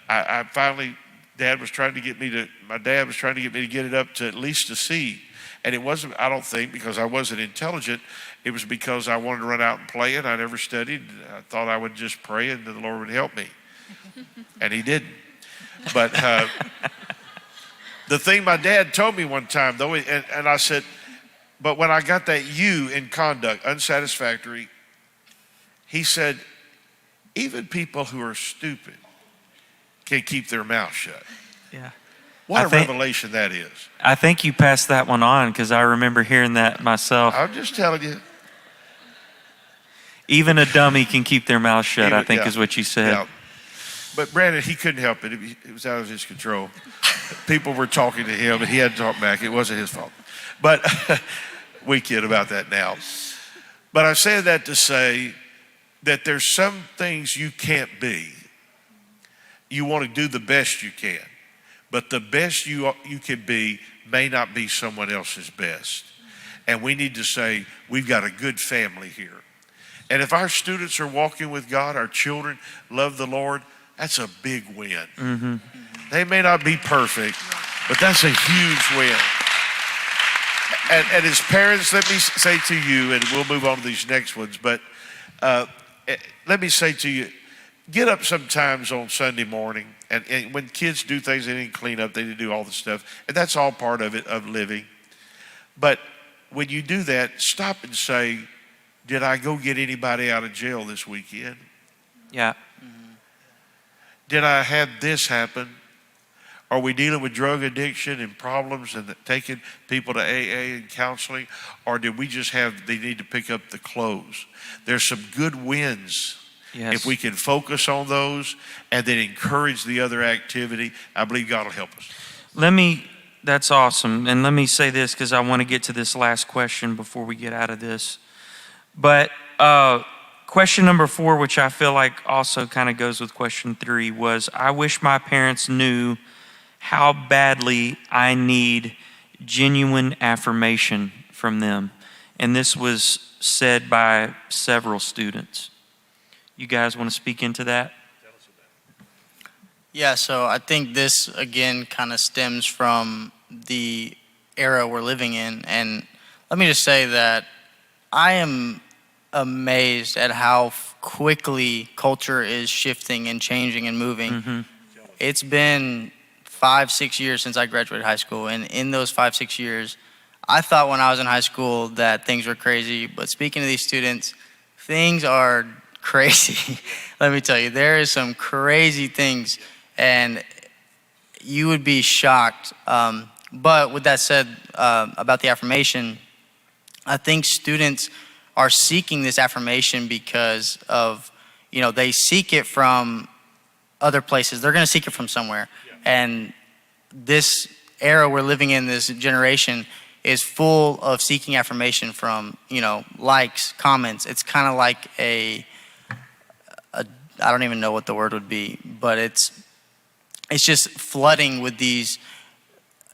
Speaker 6: I finally, my dad was trying to get me to get it up to at least a C. And it wasn't, I don't think, because I wasn't intelligent. It was because I wanted to run out and play, and I never studied. I thought I would just pray and the Lord would help me. And he didn't. But the thing my dad told me one time, though, and I said, but when I got that U in conduct, unsatisfactory, he said, even people who are stupid can keep their mouth shut.
Speaker 2: Yeah.
Speaker 6: What a revelation that is.
Speaker 2: I think you passed that one on, because I remember hearing that myself.
Speaker 6: I'm just telling you.
Speaker 2: Even a dummy can keep their mouth shut, I think is what you said.
Speaker 6: Yeah. But Brandon, he couldn't help it. It was out of his control. People were talking to him, and he had to talk back. It wasn't his fault. But we kid about that now. But I say that to say that there's some things you can't be. You want to do the best you can. But the best you can be may not be someone else's best. And we need to say, we've got a good family here. And if our students are walking with God, our children love the Lord, that's a big win.
Speaker 2: Mm-hmm.
Speaker 6: They may not be perfect, but that's a huge win. And as parents, let me say to you, and we'll move on to these next ones, but let me say to you, get up sometimes on Sunday morning, and when kids do things, they didn't clean up, they didn't do all the stuff, and that's all part of it, of living. But when you do that, stop and say, did I go get anybody out of jail this weekend?
Speaker 2: Yeah.
Speaker 6: Did I have this happen? Are we dealing with drug addiction and problems and taking people to AA and counseling? Or did we just have, they need to pick up the clothes? There's some good wins.
Speaker 2: Yes.
Speaker 6: If we can focus on those and then encourage the other activity, I believe God will help us.
Speaker 2: That's awesome. And let me say this because I want to get to this last question before we get out of this. But question number 4, which I feel like also kind of goes with question 3, was I wish my parents knew how badly I need genuine affirmation from them. And this was said by several students. You guys want to speak into that?
Speaker 3: Yeah, so I think this, again, kind of stems from the era we're living in. And let me just say that I am amazed at how quickly culture is shifting and changing and moving.
Speaker 2: Mm-hmm.
Speaker 3: It's been 5-6 years since I graduated high school, and in those 5-6 years, I thought when I was in high school that things were crazy, but speaking to these students, things are crazy. Let me tell you, there is some crazy things, and you would be shocked. But with that said, about the affirmation, I think students are seeking this affirmation because of, they seek it from other places. They're going to seek it from somewhere. And this era we're living in, this generation, is full of seeking affirmation from, likes, comments. It's kind of like I don't even know what the word would be, but it's just flooding with these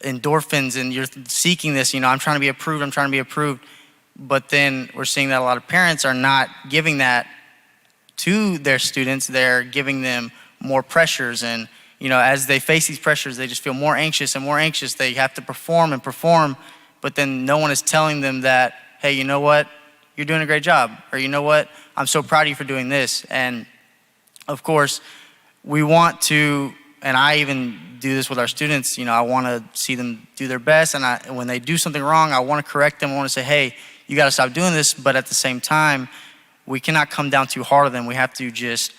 Speaker 3: endorphins, and you're seeking this, I'm trying to be approved. But then we're seeing that a lot of parents are not giving that to their students. They're giving them more pressures, and as they face these pressures, they just feel more anxious and more anxious. They have to perform and perform, but then no one is telling them that, hey, you know what? You're doing a great job. Or you know what? I'm so proud of you for doing this. And of course, we want to, and I even do this with our students, I want to see them do their best. And when they do something wrong, I want to correct them. I want to say, hey, you got to stop doing this. But at the same time, we cannot come down too hard on them. We have to just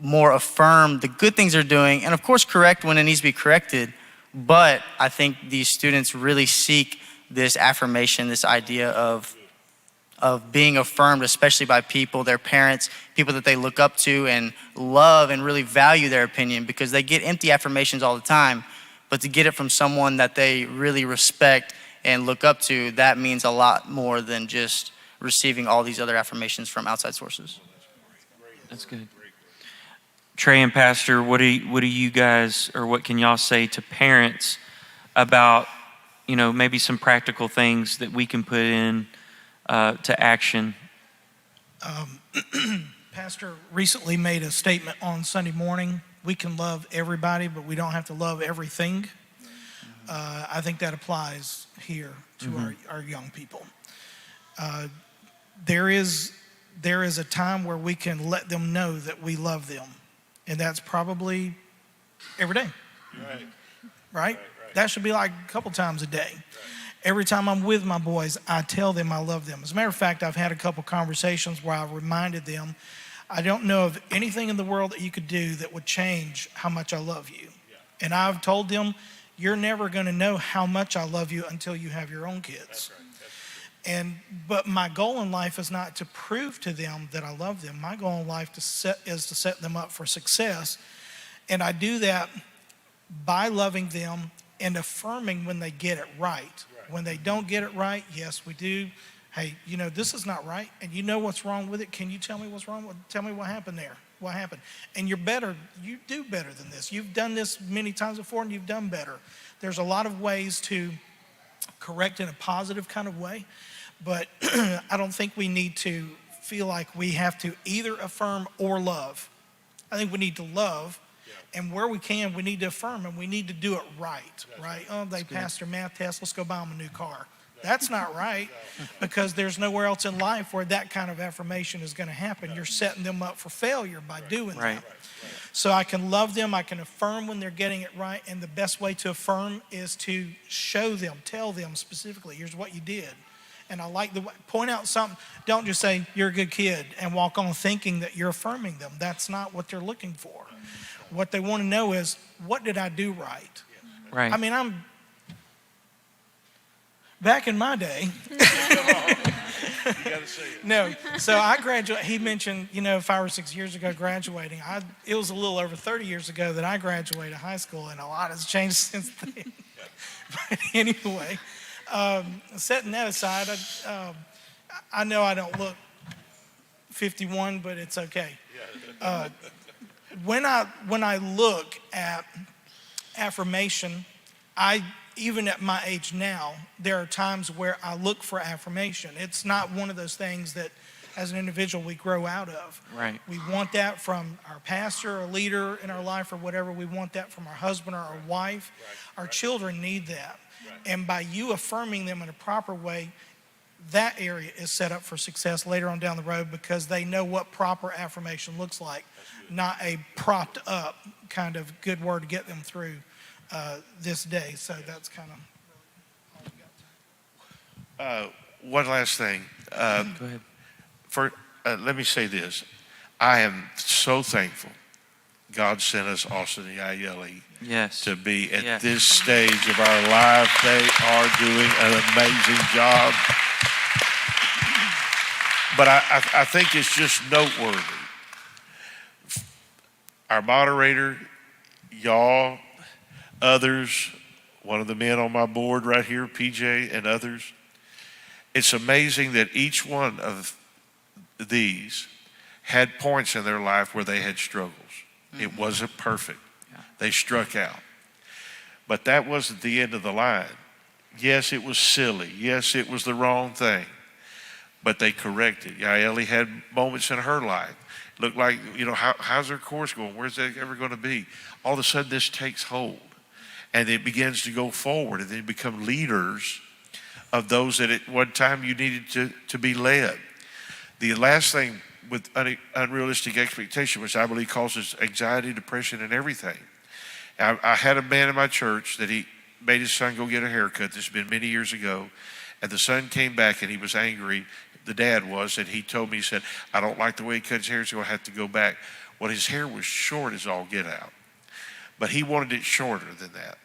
Speaker 3: more affirm the good things they're doing, and of course correct when it needs to be corrected. But I think these students really seek this affirmation, this idea of being affirmed, especially by people, their parents, people that they look up to and love and really value their opinion, because they get empty affirmations all the time. But to get it from someone that they really respect and look up to, that means a lot more than just receiving all these other affirmations from outside sources.
Speaker 2: That's good. Trey and Pastor, what do you guys, or what can y'all say to parents about, maybe some practical things that we can put in to action?
Speaker 5: Pastor recently made a statement on Sunday morning. We can love everybody, but we don't have to love everything. I think that applies here to our young people. There is a time where we can let them know that we love them. And that's probably every day. Right? That should be like a couple times a day. Every time I'm with my boys, I tell them I love them. As a matter of fact, I've had a couple conversations where I reminded them, I don't know of anything in the world that you could do that would change how much I love you. And I've told them, you're never going to know how much I love you until you have your own kids. But my goal in life is not to prove to them that I love them. My goal in life is to set them up for success. And I do that by loving them and affirming when they get it right. When they don't get it right, yes, we do. Hey, this is not right, and you know what's wrong with it. Can you tell me what's wrong? Tell me what happened there. What happened? And you're better. You do better than this. You've done this many times before, and you've done better. There's a lot of ways to correct in a positive kind of way, but I don't think we need to feel like we have to either affirm or love. I think we need to love, and where we can, we need to affirm, and we need to do it right, right? Oh, they passed their math test. Let's go buy them a new car. That's not right, because there's nowhere else in life where that kind of affirmation is going to happen. You're setting them up for failure by doing that. So I can love them, I can affirm when they're getting it right, and the best way to affirm is to show them, tell them specifically, here's what you did. And I like the way, point out something. Don't just say, you're a good kid, and walk on thinking that you're affirming them. That's not what they're looking for. What they want to know is, what did I do right?
Speaker 2: Right.
Speaker 5: I mean, back in my day.
Speaker 6: You gotta say it.
Speaker 5: No, so I graduated. He mentioned, 5 or 6 years ago graduating. It was a little over 30 years ago that I graduated high school, and a lot has changed since then. But anyway, setting that aside, I know I don't look 51, but it's okay. When I look at affirmation, even at my age now, there are times where I look for affirmation. It's not one of those things that, as an individual, we grow out of.
Speaker 2: Right.
Speaker 5: We want that from our pastor or leader in our life or whatever. We want that from our husband or our wife. Our children need that. And by you affirming them in a proper way, that area is set up for success later on down the road, because they know what proper affirmation looks like, not a propped up kind of good word to get them through this day. So that's kind of all I got.
Speaker 6: One last thing.
Speaker 2: Go ahead.
Speaker 6: Let me say this. I am so thankful God sent us Austin and Yayeli
Speaker 2: Yes.
Speaker 6: to be at
Speaker 2: Yes.
Speaker 6: this stage of our life. They are doing an amazing job. But I think it's just noteworthy. Our moderator, y'all, others, one of the men on my board right here, PJ, and others. It's amazing that each one of these had points in their life where they had struggles. It wasn't perfect. They struck out. But that wasn't the end of the line. Yes, it was silly. Yes, it was the wrong thing. But they corrected. Yaeli had moments in her life. Looked like, how's her course going? Where's that ever going to be? All of a sudden, this takes hold. And it begins to go forward. And they become leaders of those that at one time you needed to be led. The last thing with unrealistic expectation, which I believe causes anxiety, depression, and everything. I had a man in my church that he made his son go get a haircut. This has been many years ago. And the son came back and he was angry. The dad was, and he told me, he said, I don't like the way he cuts his hair, so I have to go back. Well, his hair was short as all get out. But he wanted it shorter than that.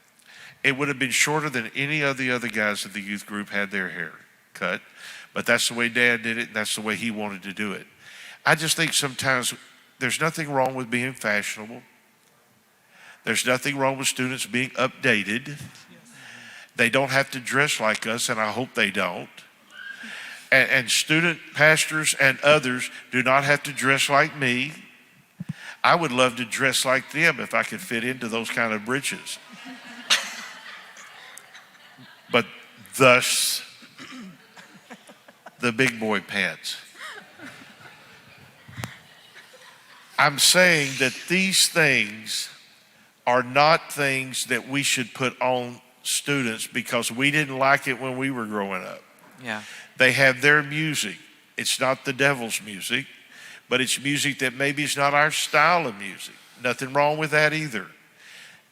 Speaker 6: It would have been shorter than any of the other guys in the youth group had their hair cut. But that's the way Dad did it, and that's the way he wanted to do it. I just think sometimes there's nothing wrong with being fashionable. There's nothing wrong with students being updated. They don't have to dress like us, and I hope they don't. And student pastors and others do not have to dress like me. I would love to dress like them if I could fit into those kind of breeches. But thus, the big boy pants. I'm saying that these things are not things that we should put on students because we didn't like it when we were growing up.
Speaker 2: Yeah.
Speaker 6: They have their music. It's not the devil's music, but it's music that maybe is not our style of music. Nothing wrong with that either.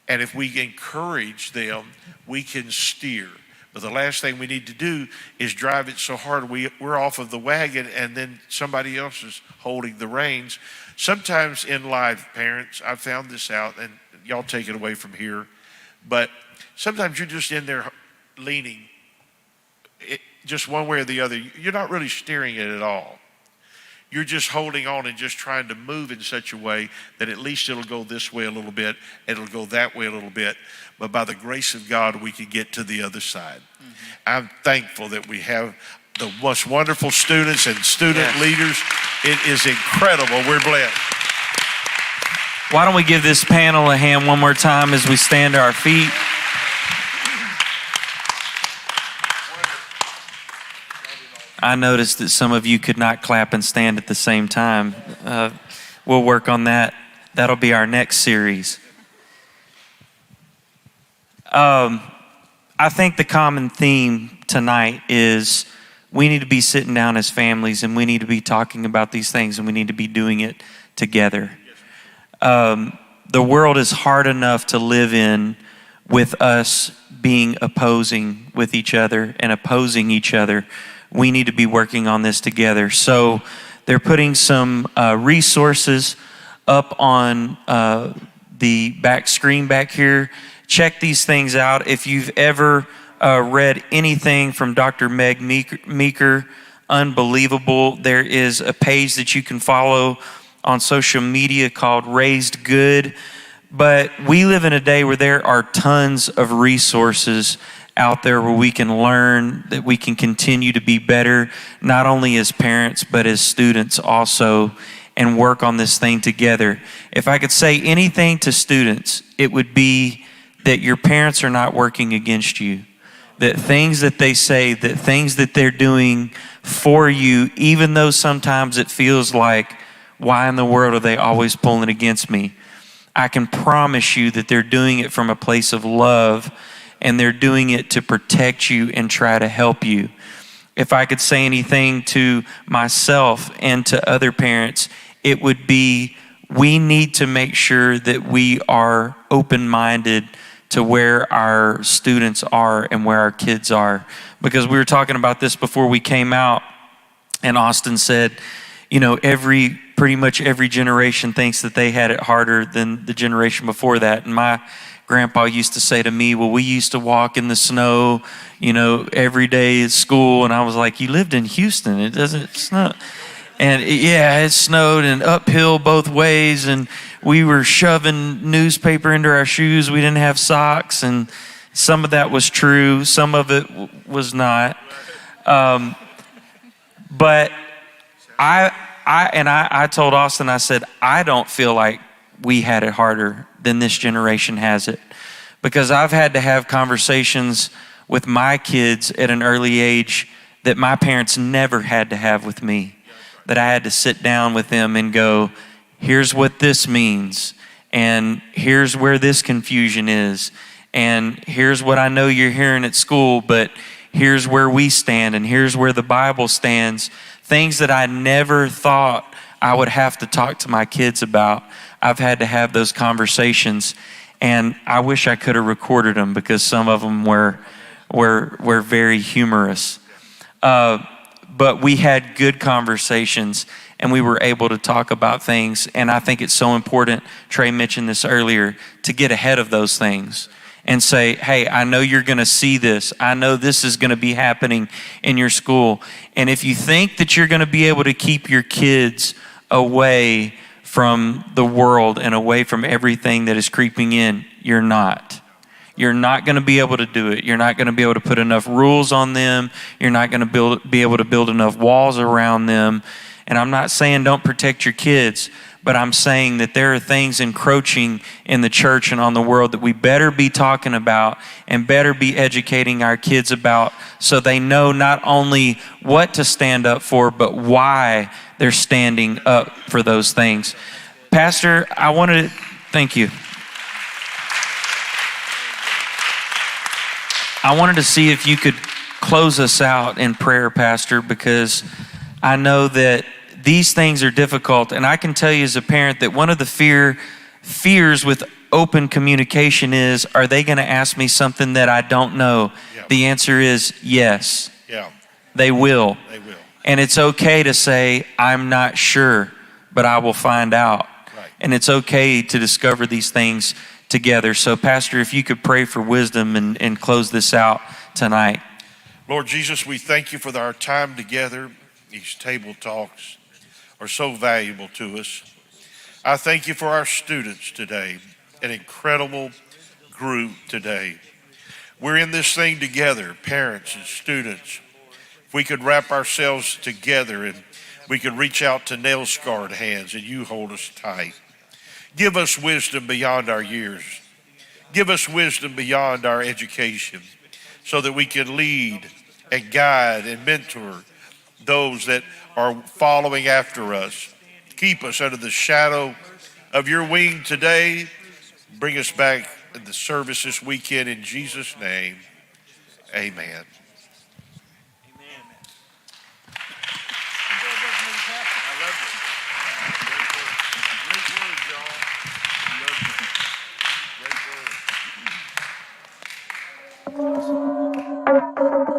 Speaker 6: And if we encourage them, we can steer. But the last thing we need to do is drive it so hard we're off of the wagon and then somebody else is holding the reins. Sometimes in life, parents, I found this out, and y'all take it away from here, but sometimes you're just in there leaning just one way or the other. You're not really steering it at all. You're just holding on and just trying to move in such a way that at least it'll go this way a little bit, it'll go that way a little bit, but by the grace of God, we can get to the other side. I'm thankful that we have the most wonderful students and student leaders. It is incredible. We're blessed.
Speaker 2: Why don't we give this panel a hand one more time as we stand to our feet? I noticed that some of you could not clap and stand at the same time. We'll work on that. That'll be our next series. I think the common theme tonight is we need to be sitting down as families, and we need to be talking about these things, and we need to be doing it together. The world is hard enough to live in with us being opposing with each other and opposing each other. We need to be working on this together. So they're putting some resources up on the back screen back here. Check these things out. If you've ever read anything from Dr. Meg Meeker, unbelievable. There is a page that you can follow on social media called Raised Good. But we live in a day where there are tons of resources out there where we can learn, that we can continue to be better, not only as parents, but as students also, and work on this thing together. If I could say anything to students, it would be that your parents are not working against you. That things that they say, that things that they're doing for you, even though sometimes it feels like, why in the world are they always pulling against me? I can promise you that they're doing it from a place of love, and they're doing it to protect you and try to help you. If I could say anything to myself and to other parents, it would be, we need to make sure that we are open-minded to where our students are and where our kids are. Because we were talking about this before we came out, and Austin said, you know, pretty much every generation thinks that they had it harder than the generation before that. And my grandpa used to say to me, well, we used to walk in the snow, you know, every day at school. And I was like, you lived in Houston. It doesn't snow. And it snowed and uphill both ways. And we were shoving newspaper into our shoes. We didn't have socks. And some of that was true. Some of it was not. But I told Austin, I said, I don't feel like we had it harder than this generation has it. Because I've had to have conversations with my kids at an early age that my parents never had to have with me. That I had to sit down with them and go, here's what this means, and here's where this confusion is, and here's what I know you're hearing at school, but here's where we stand, and here's where the Bible stands. Things that I never thought I would have to talk to my kids about. I've had to have those conversations, and I wish I could have recorded them because some of them were very humorous. But we had good conversations, and we were able to talk about things. And I think it's so important, Trey mentioned this earlier, to get ahead of those things and say, hey, I know you're going to see this. I know this is going to be happening in your school. And if you think that you're going to be able to keep your kids away from the world and away from everything that is creeping in, you're not. You're not going to be able to do it. You're not going to be able to put enough rules on them. You're not going to be able to build enough walls around them. And I'm not saying don't protect your kids, but I'm saying that there are things encroaching in the church and on the world that we better be talking about and better be educating our kids about, so they know not only what to stand up for, but why they're standing up for those things. Pastor, thank you. I wanted to see if you could close us out in prayer, Pastor, because I know that these things are difficult. And I can tell you as a parent that one of the fears with open communication is, are they going to ask me something that I don't know? Yeah. The answer is yes. Yeah. They will. They will. And it's okay to say, I'm not sure, but I will find out. Right. And it's okay to discover these things together. So, Pastor, if you could pray for wisdom and close this out tonight.
Speaker 6: Lord Jesus, we thank you for our time together, these table talks. are so valuable to us. I thank you for our students today, an incredible group today. We're in this thing together, parents and students. If we could wrap ourselves together and we could reach out to nail-scarred hands and you hold us tight. Give us wisdom beyond our years. Give us wisdom beyond our education so that we can lead and guide and mentor those that are following after us. Keep us under the shadow of your wing today. Bring us back in the service this weekend in Jesus' name. Amen.
Speaker 1: Great word.